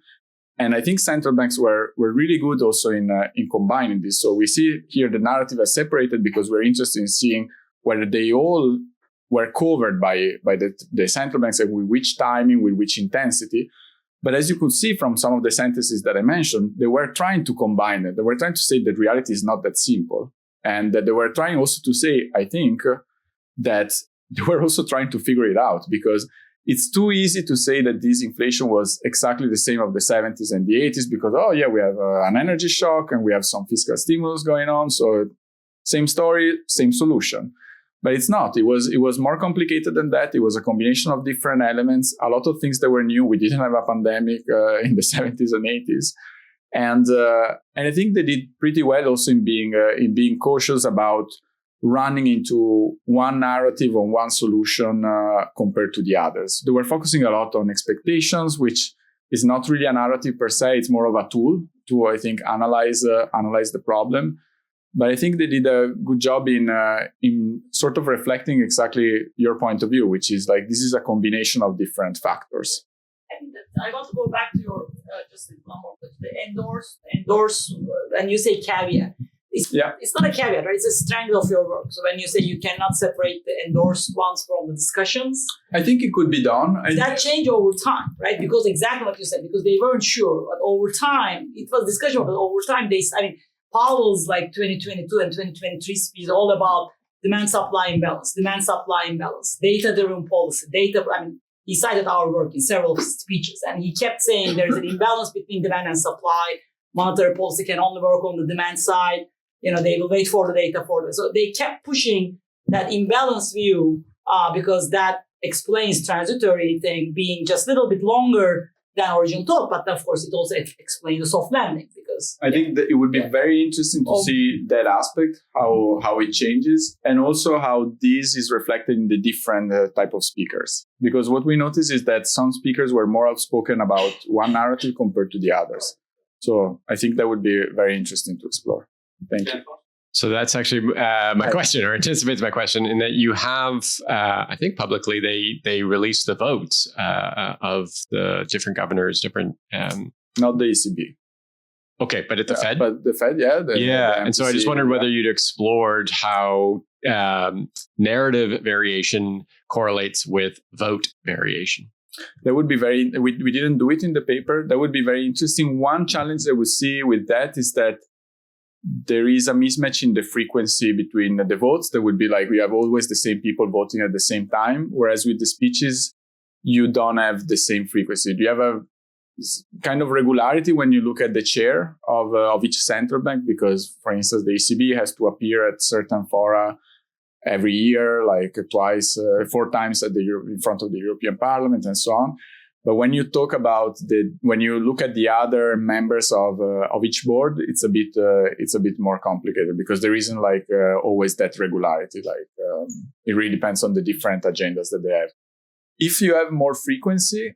And I think central banks were really good also in combining this. So we see here the narrative is separated because we're interested in seeing whether they all were covered by the central banks and with which timing, with which intensity. But as you could see from some of the sentences that I mentioned, they were trying to combine it. They were trying to say that reality is not that simple. And that they were trying also to say, I think, that they were also trying to figure it out, because it's too easy to say that this inflation was exactly the same of the 70s and the 80s because, oh yeah, we have an energy shock and we have some fiscal stimulus going on. So same story, same solution. But it's not. It was more complicated than that. It was a combination of different elements, a lot of things that were new. We didn't have a pandemic in the 70s and 80s. And I think they did pretty well also in being cautious about running into one narrative or one solution compared to the others. They were focusing a lot on expectations, which is not really a narrative per se. It's more of a tool to, I think, analyze the problem. But I think they did a good job in sort of reflecting exactly your point of view, which is like this is a combination of different factors. And I want to go back to your just one more question. The endorse, and you say caveat. It's not a caveat, right? It's a strength of your work. So when you say you cannot separate the endorsed ones from the discussions, I think it could be done. That changed over time, right? Because exactly what you said, because they weren't sure, but over time it was discussion. But over time, Powell's like 2022 and 2023 speech is all about demand-supply imbalance, data-driven policy, he cited our work in several speeches, and he kept saying there's an imbalance between demand and supply. Monetary policy can only work on the demand side. They will wait for the data for it. So they kept pushing that imbalance view because that explains transitory thing being just a little bit longer than original talk. But of course, it also explains the soft landing because I think that it would be very interesting to see that aspect, how it changes, and also how this is reflected in the different type of speakers. Because what we noticed is that some speakers were more outspoken about one narrative compared to the others. So I think that would be very interesting to explore. Thank you. So that's actually my question, or anticipates my question, in that you have, I think publicly, they released the votes of the different governors, different... Not the ECB. Okay, but at the Fed? But the Fed, yeah. The and so I just wondered whether you'd explored how narrative variation correlates with vote variation. That would be we didn't do it in the paper. That would be very interesting. One challenge that we see with that is that there is a mismatch in the frequency between the votes. That would be like we have always the same people voting at the same time, whereas with the speeches, you don't have the same frequency. Do you have a kind of regularity when you look at the chair of each central bank? Because, for instance, the ECB has to appear at certain fora every year, like twice, 4 times in front of the European Parliament and so on. But when you talk about when you look at the other members of each board, it's a bit more complicated because there isn't always that regularity. It really depends on the different agendas that they have. If you have more frequency,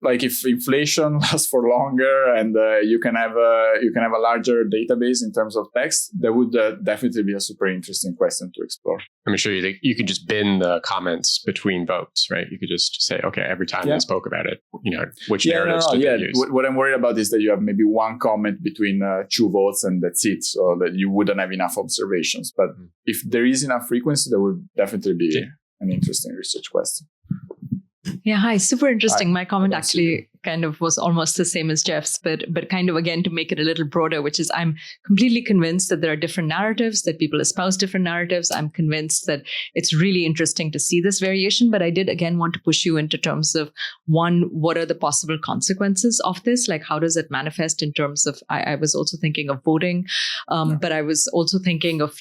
like if inflation lasts for longer and you can have a larger database in terms of text, that would definitely be a super interesting question to explore. I'm sure you could just bin the comments between votes, right? You could just say, okay, every time they spoke about it, which narratives did they use? What I'm worried about is that you have maybe one comment between 2 votes and that's it, so that you wouldn't have enough observations. But if there is enough frequency, that would definitely be an interesting research question. Yeah, hi. Super interesting. My comment actually kind of was almost the same as Jeff's, but kind of again to make it a little broader, which is I'm completely convinced that there are different narratives, that people espouse different narratives. I'm convinced that it's really interesting to see this variation, but I did again want to push you into terms of one, what are the possible consequences of this? Like how does it manifest in terms of, I was also thinking of voting, but I was also thinking of,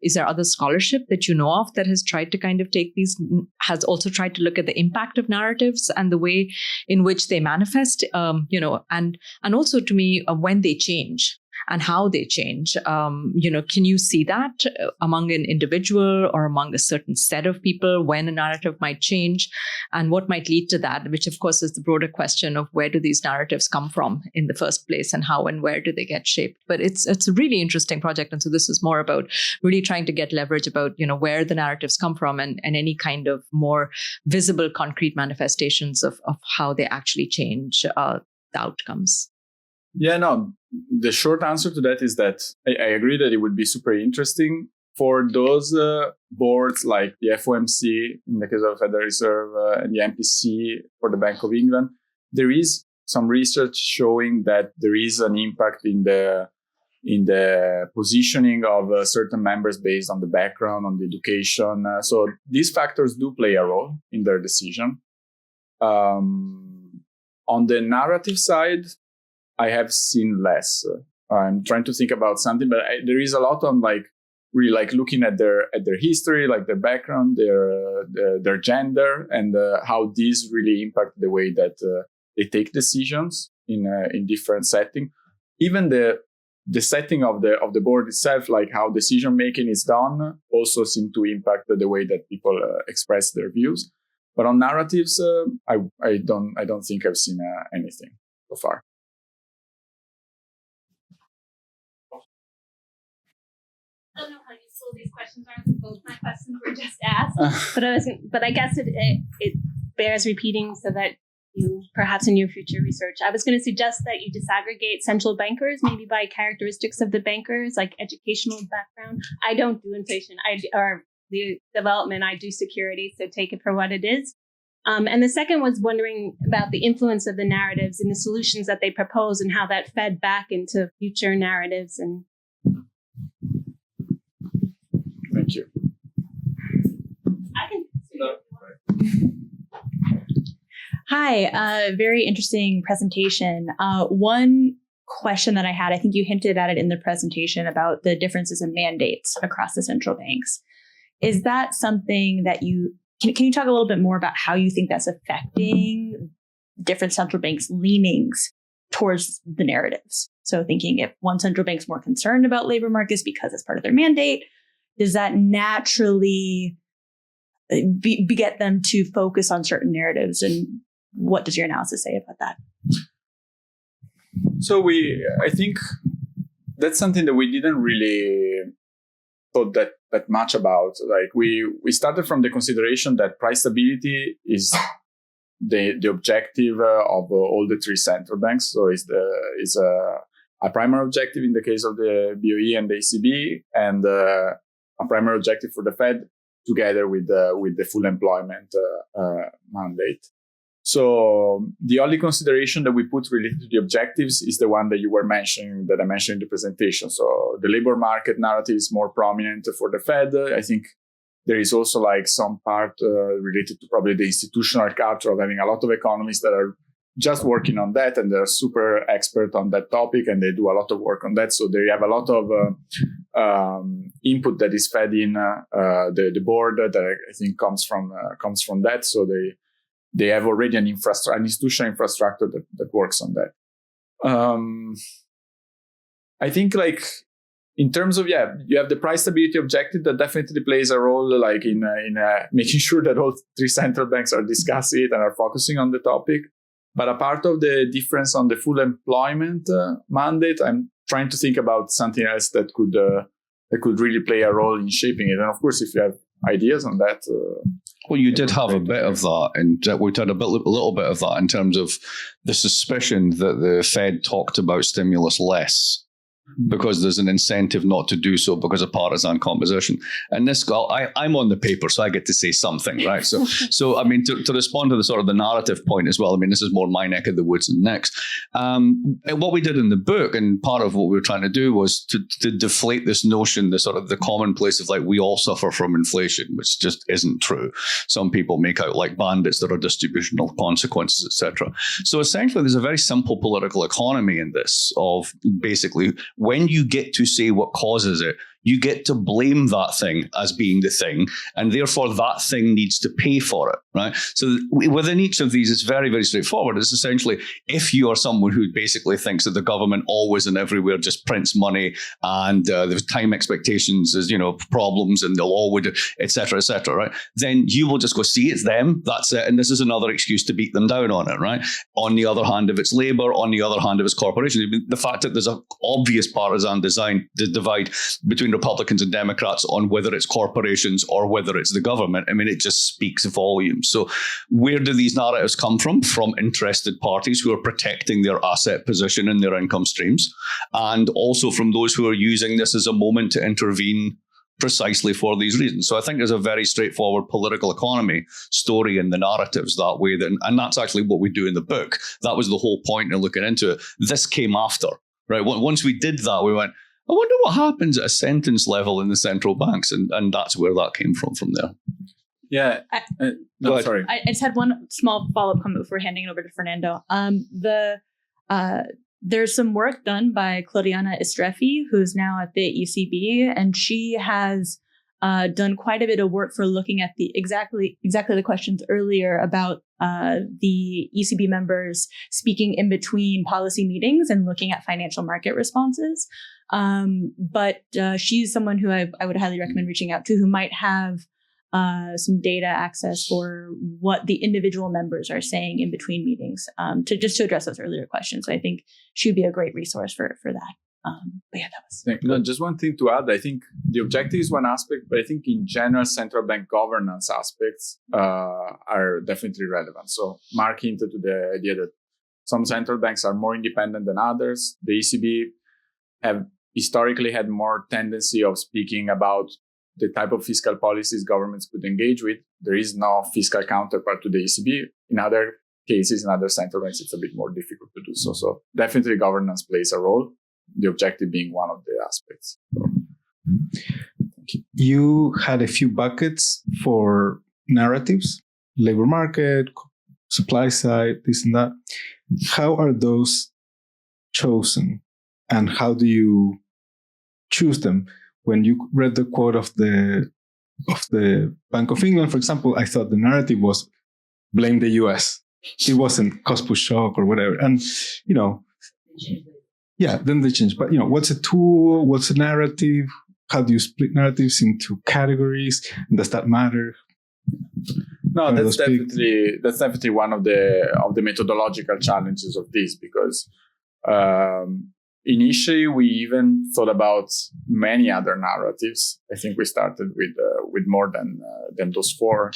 is there other scholarship that you know of that has tried to kind of take these, has also tried to look at the impact of narratives and the way in which they manifest, and also to me, when they change and how they change, can you see that among an individual or among a certain set of people when a narrative might change and what might lead to that, which of course is the broader question of where do these narratives come from in the first place and how and where do they get shaped. But it's a really interesting project. And so this is more about really trying to get leverage about, where the narratives come from and any kind of more visible, concrete manifestations of how they actually change the outcomes. Yeah, no, the short answer to that is that I agree that it would be super interesting for those boards like the FOMC in the case of the Federal Reserve and the MPC for the Bank of England. There is some research showing that there is an impact in the positioning of certain members based on the background, on the education. So these factors do play a role in their decision. On the narrative side, I have seen less. I'm trying to think about something, but there is a lot on really looking at their history, like their background, their gender, and how these really impact the way that they take decisions in different settings. Even the setting of the board itself, like how decision making is done, also seem to impact the way that people express their views. But on narratives, I don't think I've seen anything so far. I don't know how useful these questions are. Both my questions were just asked, but I guess it bears repeating so that you perhaps in your future research. I was going to suggest that you disaggregate central bankers, maybe by characteristics of the bankers, like educational background. I don't do inflation, or the development. I do security, so take it for what it is. And the second was wondering about the influence of the narratives and the solutions that they propose and how that fed back into future narratives and. Thank you. I can. Hi, very interesting presentation. One question that I had, I think you hinted at it in the presentation about the differences in mandates across the central banks. Is that something that can you talk a little bit more about how you think that's affecting different central banks' leanings towards the narratives. So thinking if one central bank's more concerned about labor markets because it's part of their mandate, does that naturally beget them to focus on certain narratives? And what does your analysis say about that? So I think that's something that we didn't really thought that much about. Like we started from the consideration that price stability is the objective of all the three central banks. So it's a primary objective in the case of the BOE and the ECB, and a primary objective for the Fed, together with the full employment mandate. So the only consideration that we put related to the objectives is the one that you were mentioning, that I mentioned in the presentation. So the labor market narrative is more prominent for the Fed. I think there is also like some part related to probably the institutional culture of having a lot of economists that are just working on that, and they're super expert on that topic, and they do a lot of work on that. So they have a lot of input that is fed in the board that I think comes from that. So they have already an institutional infrastructure that works on that. I think like in terms of, you have the price stability objective that definitely plays a role like in making sure that all three central banks are discussing it and are focusing on the topic. But a part of the difference on the full employment mandate, I'm trying to think about something else that could really play a role in shaping it. And of course, if you have ideas on that. Well, you did have a bit of that, and we had a little bit of that in terms of the suspicion that the Fed talked about stimulus less because there's an incentive not to do so because of partisan composition. And this guy, I'm on the paper, so I get to say something, right? So I mean, to respond to the sort of the narrative point as well, I mean, this is more my neck of the woods than next. And what we did in the book, and part of what we were trying to do was to deflate this notion, the sort of the commonplace of like, we all suffer from inflation, which just isn't true. Some people make out like bandits that are distributional consequences, etc. So essentially, there's a very simple political economy in this of basically, when you get to say what causes it, you get to blame that thing as being the thing, and therefore that thing needs to pay for it, right? So within each of these, it's very, very straightforward. It's essentially, if you are someone who basically thinks that the government always and everywhere just prints money and there's time expectations as, problems and they'll always, et cetera, right? Then you will just go, see, it's them, that's it, and this is another excuse to beat them down on it, right? On the other hand, if it's labor, on the other hand, if it's corporations, the fact that there's an obvious partisan divide between Republicans and Democrats on whether it's corporations or whether it's the government, I mean, it just speaks volumes. So where do these narratives come from? From interested parties who are protecting their asset position and their income streams, and also from those who are using this as a moment to intervene precisely for these reasons. So I think there's a very straightforward political economy story in the narratives that way. And that's actually what we do in the book. That was the whole point in looking into it. This came after, right? Once we did that, we went, I wonder what happens at a sentence level in the central banks. And that's where that came from there. Yeah. Sorry. I just had one small follow-up comment before handing it over to Fernando. There's some work done by Claudiana Estreffi, who's now at the ECB, and she has done quite a bit of work for looking at the exactly the questions earlier about the ECB members speaking in between policy meetings and looking at financial market responses. But she's someone who I would highly recommend reaching out to, who might have some data access for what the individual members are saying in between meetings, to address those earlier questions. So I think she would be a great resource for that. But yeah, that was. Just one thing to add. I think the objective is one aspect, but I think in general, central bank governance aspects are definitely relevant. So Mark hinted to the idea that some central banks are more independent than others. The ECB have historically had more tendency of speaking about the type of fiscal policies governments could engage with. There is no fiscal counterpart to the ECB. In other cases, in other central banks, it's a bit more difficult to do so. So definitely governance plays a role, the objective being one of the aspects. You had a few buckets for narratives, labor market, supply side, this and that. How are those chosen? And how do you choose them? When you read the quote of the Bank of England, for example, I thought the narrative was blame the US. it wasn't cost push shock or whatever. And, then they change. But, what's a tool? What's a narrative? How do you split narratives into categories? And does that matter? No, that's definitely one of the methodological challenges of this, because initially we even thought about many other narratives. I think we started with more than those 4.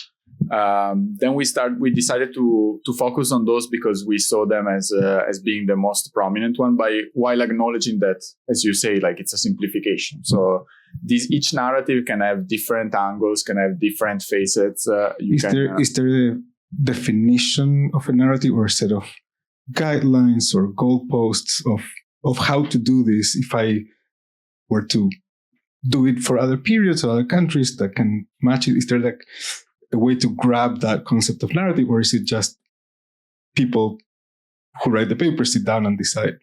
Then we decided to focus on those because we saw them as being the most prominent one, while acknowledging that, as you say, like it's a simplification. So each narrative can have different angles, can have different facets. Is there a definition of a narrative or a set of guidelines or goalposts of how to do this? If I were to do it for other periods or other countries that can match it, is there like a way to grab that concept of narrative, or is it just people who write the paper sit down and decide?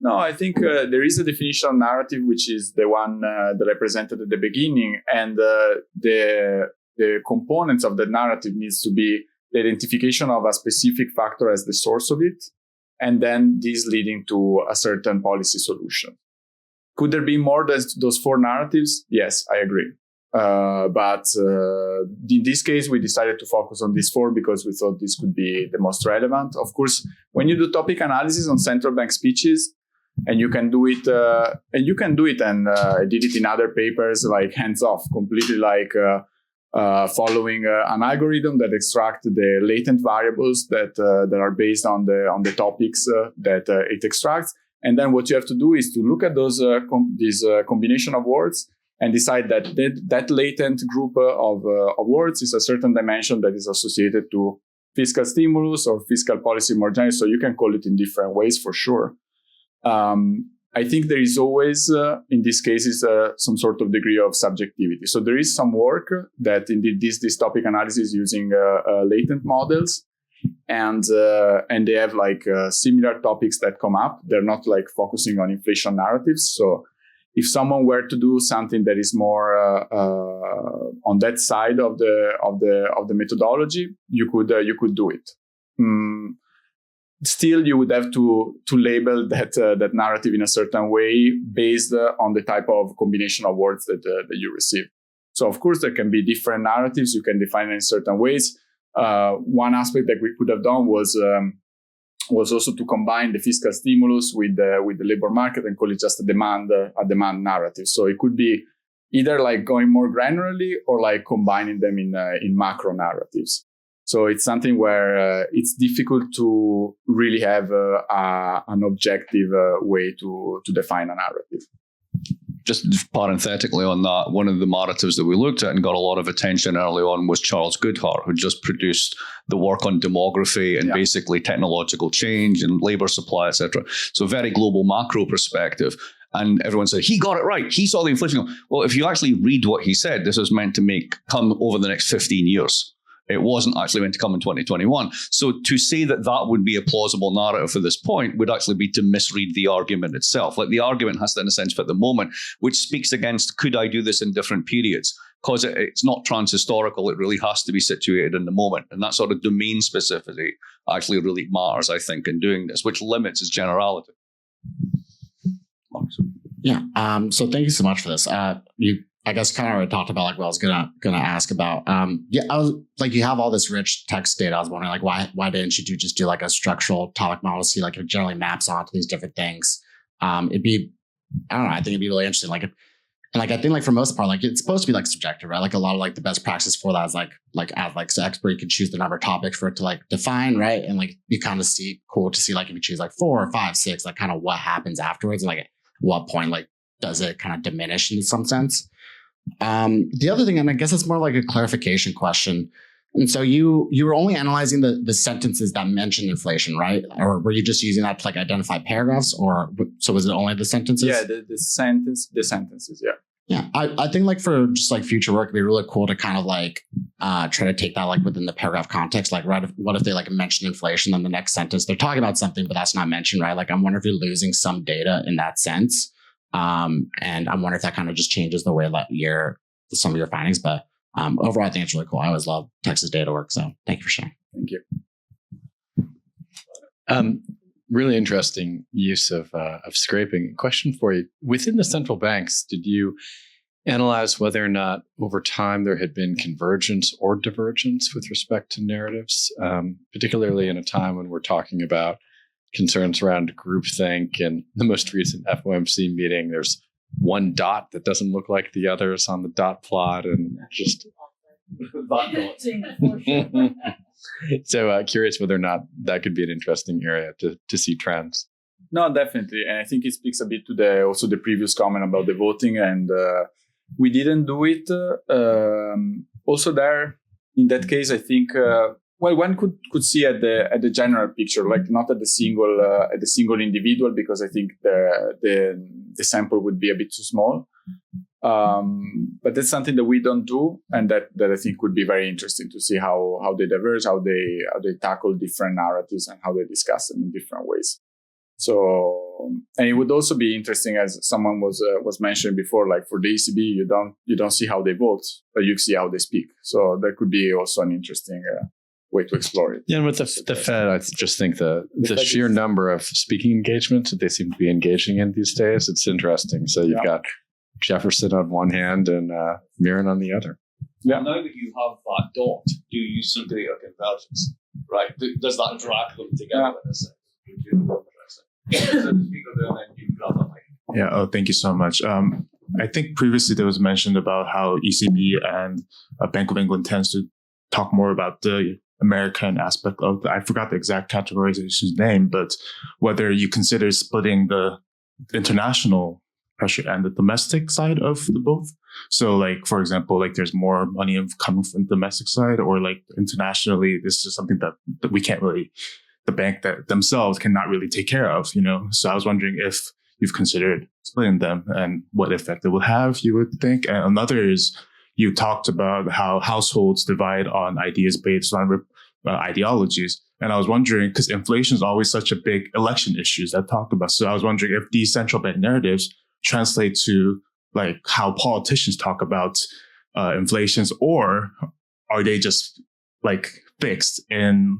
No, I think there is a definition of narrative, which is the one that I presented at the beginning, and the components of the narrative needs to be the identification of a specific factor as the source of it, and then this leading to a certain policy solution. Could there be more than those 4 narratives? Yes, I agree. But in this case, we decided to focus on these 4 because we thought this could be the most relevant. Of course, when you do topic analysis on central bank speeches, and you can do it, and I did it in other papers, like hands off, completely like following an algorithm that extracts the latent variables that are based on the topics that it extracts. And then what you have to do is to look at those this combination of words and decide that latent group of words is a certain dimension that is associated to fiscal stimulus or fiscal policy more generally. So you can call it in different ways for sure. I think there is always, in these cases, some sort of degree of subjectivity. So there is some work that indeed this topic analysis using latent models, and they have like similar topics that come up. They're not like focusing on inflation narratives. So if someone were to do something that is more on that side of the methodology, you could do it. Still, you would have to label that narrative in a certain way based on the type of combination of words that you receive. So, of course, there can be different narratives. You can define it in certain ways. One aspect that we could have done was also to combine the fiscal stimulus with the labor market and call it just a demand narrative. So it could be either like going more granularly or like combining them in macro narratives. So it's something where it's difficult to really have an objective way to define a narrative. Just parenthetically on that, one of the narratives that we looked at and got a lot of attention early on was Charles Goodhart, who just produced the work on demography and basically technological change and labor supply, etc. So very global macro perspective. And everyone said, he got it right. He saw the inflation. Well, if you actually read what he said, this was meant to come over the next 15 years. It wasn't actually meant to come in 2021. So to say that would be a plausible narrative for this point would actually be to misread the argument itself. Like the argument has to, in a sense, fit the moment, which speaks against, could I do this in different periods? Because it's not transhistorical. It really has to be situated in the moment. And that sort of domain specificity actually really matters, I think, in doing this, which limits its generality. Yeah. So thank you so much for this. I guess kind of already talked about like what I was gonna ask about. I was like, you have all this rich text data. I was wondering like why didn't you just do like a structural topic model, see like it generally maps onto these different things. I think it'd be really interesting. Like I think like for most part, like it's supposed to be like subjective, right? Like a lot of like the best practice for that is like as like so expert, you can choose the number of topics for it to like define, right? And like you kind of cool to see like if you choose like 4 or 5, 6, like kind of what happens afterwards, and like at what point like does it kind of diminish in some sense. The other thing, and I guess it's more like a clarification question. And so you were only analyzing the sentences that mention inflation, right? Or were you just using that to like identify paragraphs, or so was it only the sentences? Yeah, the sentences. Yeah. Yeah. I think like for just like future work, it'd be really cool to kind of like try to take that like within the paragraph context. Like, right, what if they like mention inflation, then the next sentence they're talking about something, but that's not mentioned, right? Like, I'm wondering if you're losing some data in that sense. And I'm wondering if that kind of just changes the way that some of your findings. But overall, I think it's really cool. I always love Texas data work. So thank you for sharing. Thank you. Really interesting use of scraping. Question for you: within the central banks, did you analyze whether or not over time there had been convergence or divergence with respect to narratives, particularly in a time when we're talking about concerns around groupthink? And the most recent FOMC meeting, there's one dot that doesn't look like the others on the dot plot, and just so curious whether or not that could be an interesting area to see trends. No, definitely, and I think it speaks a bit to the previous comment about the voting, and we didn't do it. Also, there in that case, I think one could see at the general picture, like not at the single individual, because I think the sample would be a bit too small. But that's something that we don't do, and that I think would be very interesting to see how they diverge, how they tackle different narratives, and how they discuss them in different ways. So, and it would also be interesting, as someone was mentioning before, like for the ECB, you don't see how they vote, but you see how they speak. So that could be also an interesting way to explore it. Yeah, and with the Fed, I just think the sheer number of speaking engagements that they seem to be engaging in these days, it's interesting. So you've got Jefferson on one hand and Mirren on the other. Yeah. Now that you have that dot, do you see greater convergence? Right? Does that drag them together in a sense? Yeah. Oh, thank you so much. I think previously there was mentioned about how ECB and Bank of England tends to talk more about the American aspect of I forgot the exact categorization's name, but whether you consider splitting the international pressure and the domestic side of the both. So like, for example, like there's more money coming from the domestic side, or like internationally, this is something that we can't really, the bank that themselves cannot really take care of, So I was wondering if you've considered splitting them and what effect it will have, you would think. And another is you talked about how households divide on ideas based on ideologies. And I was wondering, because inflation is always such a big election issue that talked about. So I was wondering if these central bank narratives translate to like how politicians talk about inflations, or are they just like fixed in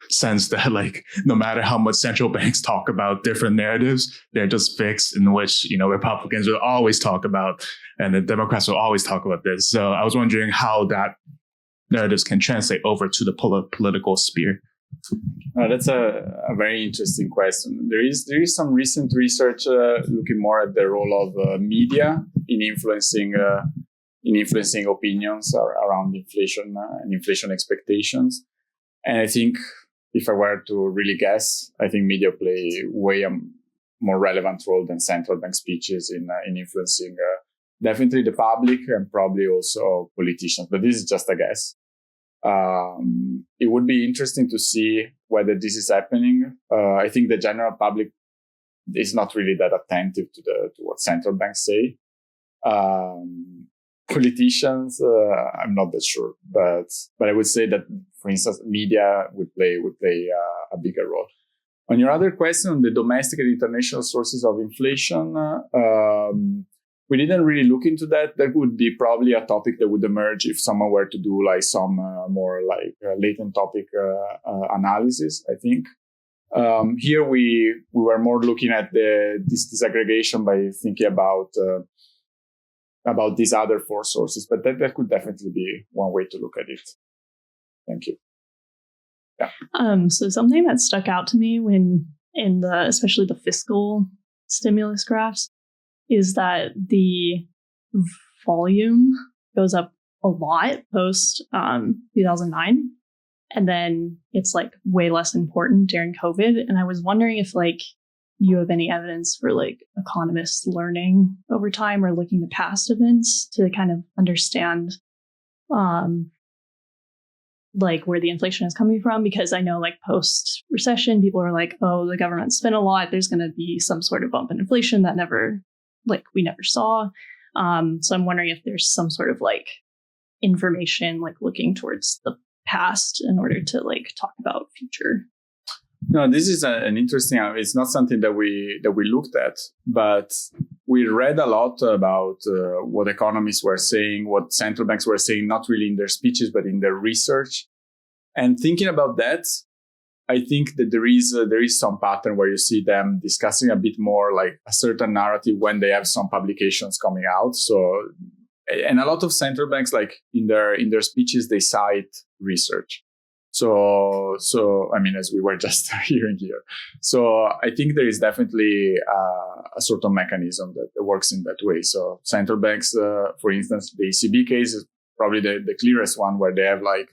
sense that like no matter how much central banks talk about different narratives, they're just fixed in which Republicans will always talk about and the Democrats will always talk about this. So I was wondering how that narratives can translate over to the political sphere. That's a very interesting question. There is some recent research looking more at the role of media in influencing opinions around inflation and inflation expectations. And I think if I were to really guess, I think media play way a more relevant role than central bank speeches in influencing definitely the public and probably also politicians. But this is just a guess. It would be interesting to see whether this is happening. I think the general public is not really that attentive to what central banks say. Politicians, I'm not that sure, but I would say that, for instance, media would play a bigger role. On your other question on the domestic and international sources of inflation, we didn't really look into that. That would be probably a topic that would emerge if someone were to do like some more like latent topic analysis, I think. Here we were more looking at this disaggregation by thinking about these other four sources, but that could definitely be one way to look at it. Thank you. Yeah. So something that stuck out to me when especially the fiscal stimulus graphs is that the volume goes up a lot post 2009, and then it's like way less important during COVID. And I was wondering if like you have any evidence for like economists learning over time or looking to past events to kind of understand like where the inflation is coming from, because I know like post recession, people are like, oh, the government spent a lot. There's going to be some sort of bump in inflation that we never saw. So I'm wondering if there's some sort of like information, like looking towards the past in order to like talk about future. No, this is an interesting. It's not something that we looked at, but we read a lot about what economists were saying, what central banks were saying, not really in their speeches, but in their research. And thinking about that, I think that there is some pattern where you see them discussing a bit more like a certain narrative when they have some publications coming out. So, and a lot of central banks, like in their speeches, they cite research. So I mean, as we were just hearing here. So I think there is definitely a sort of mechanism that works in that way. So central banks, for instance, the ECB case is probably the clearest one, where they have like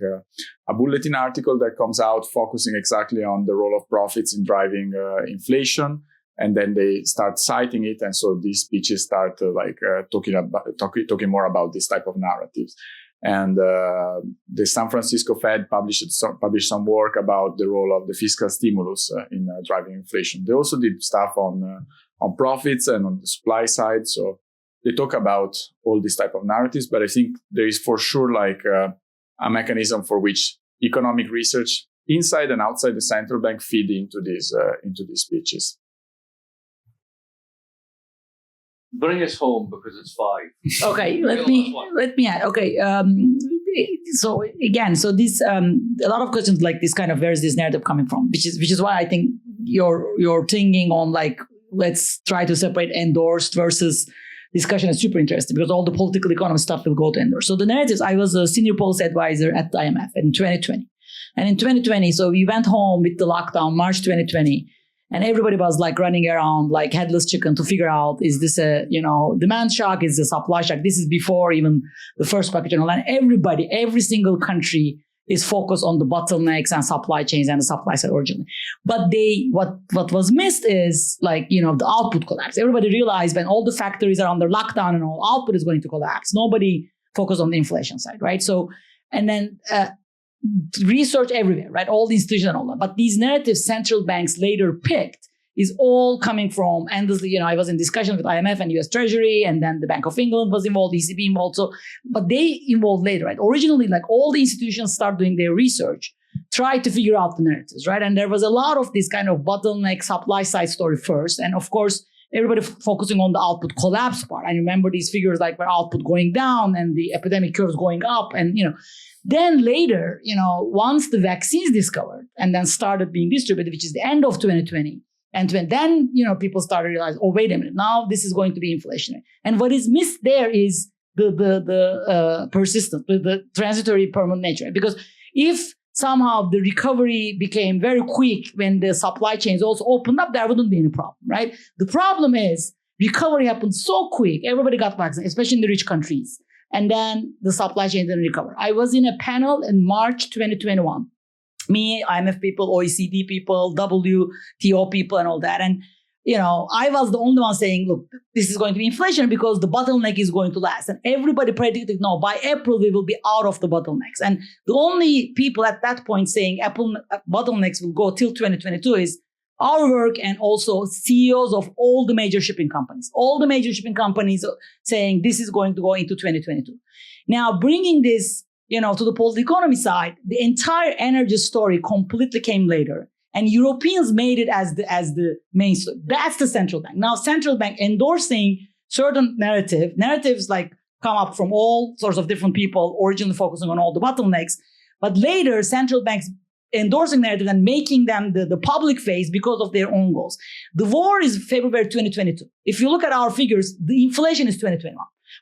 a bulletin article that comes out focusing exactly on the role of profits in driving inflation, and then they start citing it, and so these speeches start talking more about this type of narratives. And the San Francisco Fed published some work about the role of the fiscal stimulus in driving inflation. They also did stuff on profits and on the supply side. So they talk about all these type of narratives, but I think there is for sure like a mechanism for which economic research inside and outside the central bank feed into these speeches. Bring us home because it's 5. Okay, let me add. Okay, so this a lot of questions like this kind of, where is this narrative coming from? Which is why I think your thinking on like, let's try to separate endorsed versus discussion is super interesting, because all the political economy stuff will go to endorsed. So the narratives, I was a senior policy advisor at the IMF in 2020. And in 2020, so we went home with the lockdown, March 2020. And everybody was like running around like headless chicken to figure out, is this a, demand shock? Is this a supply shock? This is before even the first package and all. And every single country is focused on the bottlenecks and supply chains and the supply side originally. But what was missed is like, the output collapse. Everybody realized when all the factories are under lockdown and all, output is going to collapse. Nobody focused on the inflation side, right? So, and then, research everywhere, right? All the institutions and all that. But these narratives central banks later picked is all coming from endlessly, I was in discussion with IMF and US Treasury, and then the Bank of England was involved, ECB involved. So, but they involved later, right? Originally, like all the institutions start doing their research, try to figure out the narratives, right? And there was a lot of this kind of bottleneck supply side story first. And of course, everybody focusing on the output collapse part. I remember these figures like where output going down and the epidemic curves going up, and, then later, once the vaccines discovered and then started being distributed, which is the end of 2020, and then, people started to realize, oh, wait a minute, now this is going to be inflationary. And what is missed there is the persistent, the transitory permanent nature. Because if somehow the recovery became very quick when the supply chains also opened up, there wouldn't be any problem, right? The problem is recovery happened so quick, everybody got vaccinated, especially in the rich countries. And then the supply chain didn't recover. I was in a panel in March 2021. Me, IMF people, OECD people, WTO people, and all that. And, I was the only one saying, look, this is going to be inflation because the bottleneck is going to last. And everybody predicted, no, by April, we will be out of the bottlenecks. And the only people at that point saying bottlenecks will go till 2022 is our work, and also CEOs of all the major shipping companies. All the major shipping companies saying this is going to go into 2022. Now, bringing this, to the political economy side, the entire energy story completely came later. And Europeans made it as the main story. That's the central bank. Now, central bank endorsing certain narratives like come up from all sorts of different people, originally focusing on all the bottlenecks. But later, central banks endorsing narrative and making them the public face because of their own goals. The war is February 2022. If you look at our figures, the inflation is 2021.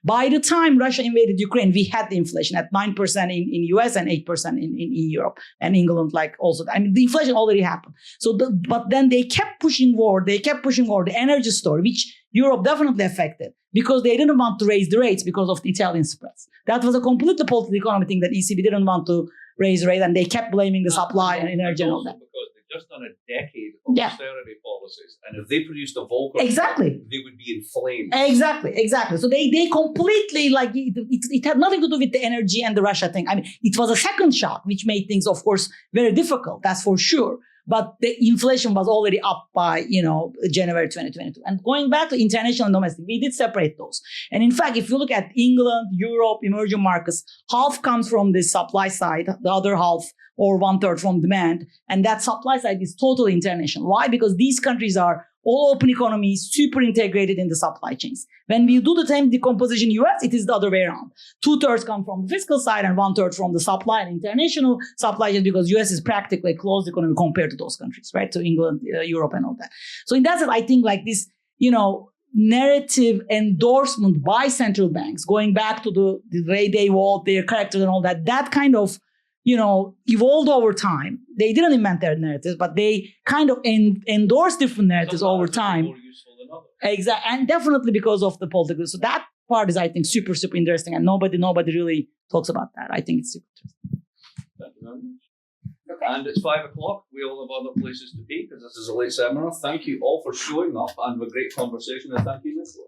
By the time Russia invaded Ukraine, we had the inflation at 9% in US and 8% in Europe and England, like also. I mean, the inflation already happened. So, but then they kept pushing forward. The energy story, which Europe definitely affected because they didn't want to raise the rates because of the Italian spreads. That was a completely political economy thing that ECB didn't want to raise rate, and they kept blaming the supply and energy and all that. Because they've just done a decade of austerity policies, and if they produced a Volcker, they would be inflamed. Exactly. So they completely, like, it had nothing to do with the energy and the Russia thing. I mean, it was a second shock, which made things, of course, very difficult. That's for sure. But the inflation was already up by, January 2022. And going back to international and domestic, we did separate those. And in fact, if you look at England, Europe, emerging markets, half comes from the supply side, the other half or 1/3 from demand. And that supply side is totally international. Why? Because these countries are all open economy, super integrated in the supply chains. When we do the same decomposition in US, it is the other way around. 2/3 come from the fiscal side and 1/3 from the supply and international supply chains, because US is practically a closed economy compared to those countries, right? To England, Europe and all that. So in that sense, I think like this, narrative endorsement by central banks, going back to the way they evolved their characters and all that, that kind of, evolved over time. They didn't invent their narratives, but they kind of endorse different narratives over time. More useful than others. Exactly. And definitely because of the political. So that part is, I think, super, super interesting. And nobody really talks about that. I think it's super interesting. Thank you very much. And it's 5 o'clock. We all have other places to be because this is a late seminar. Thank you all for showing up and a great conversation. And thank you, Nicolò.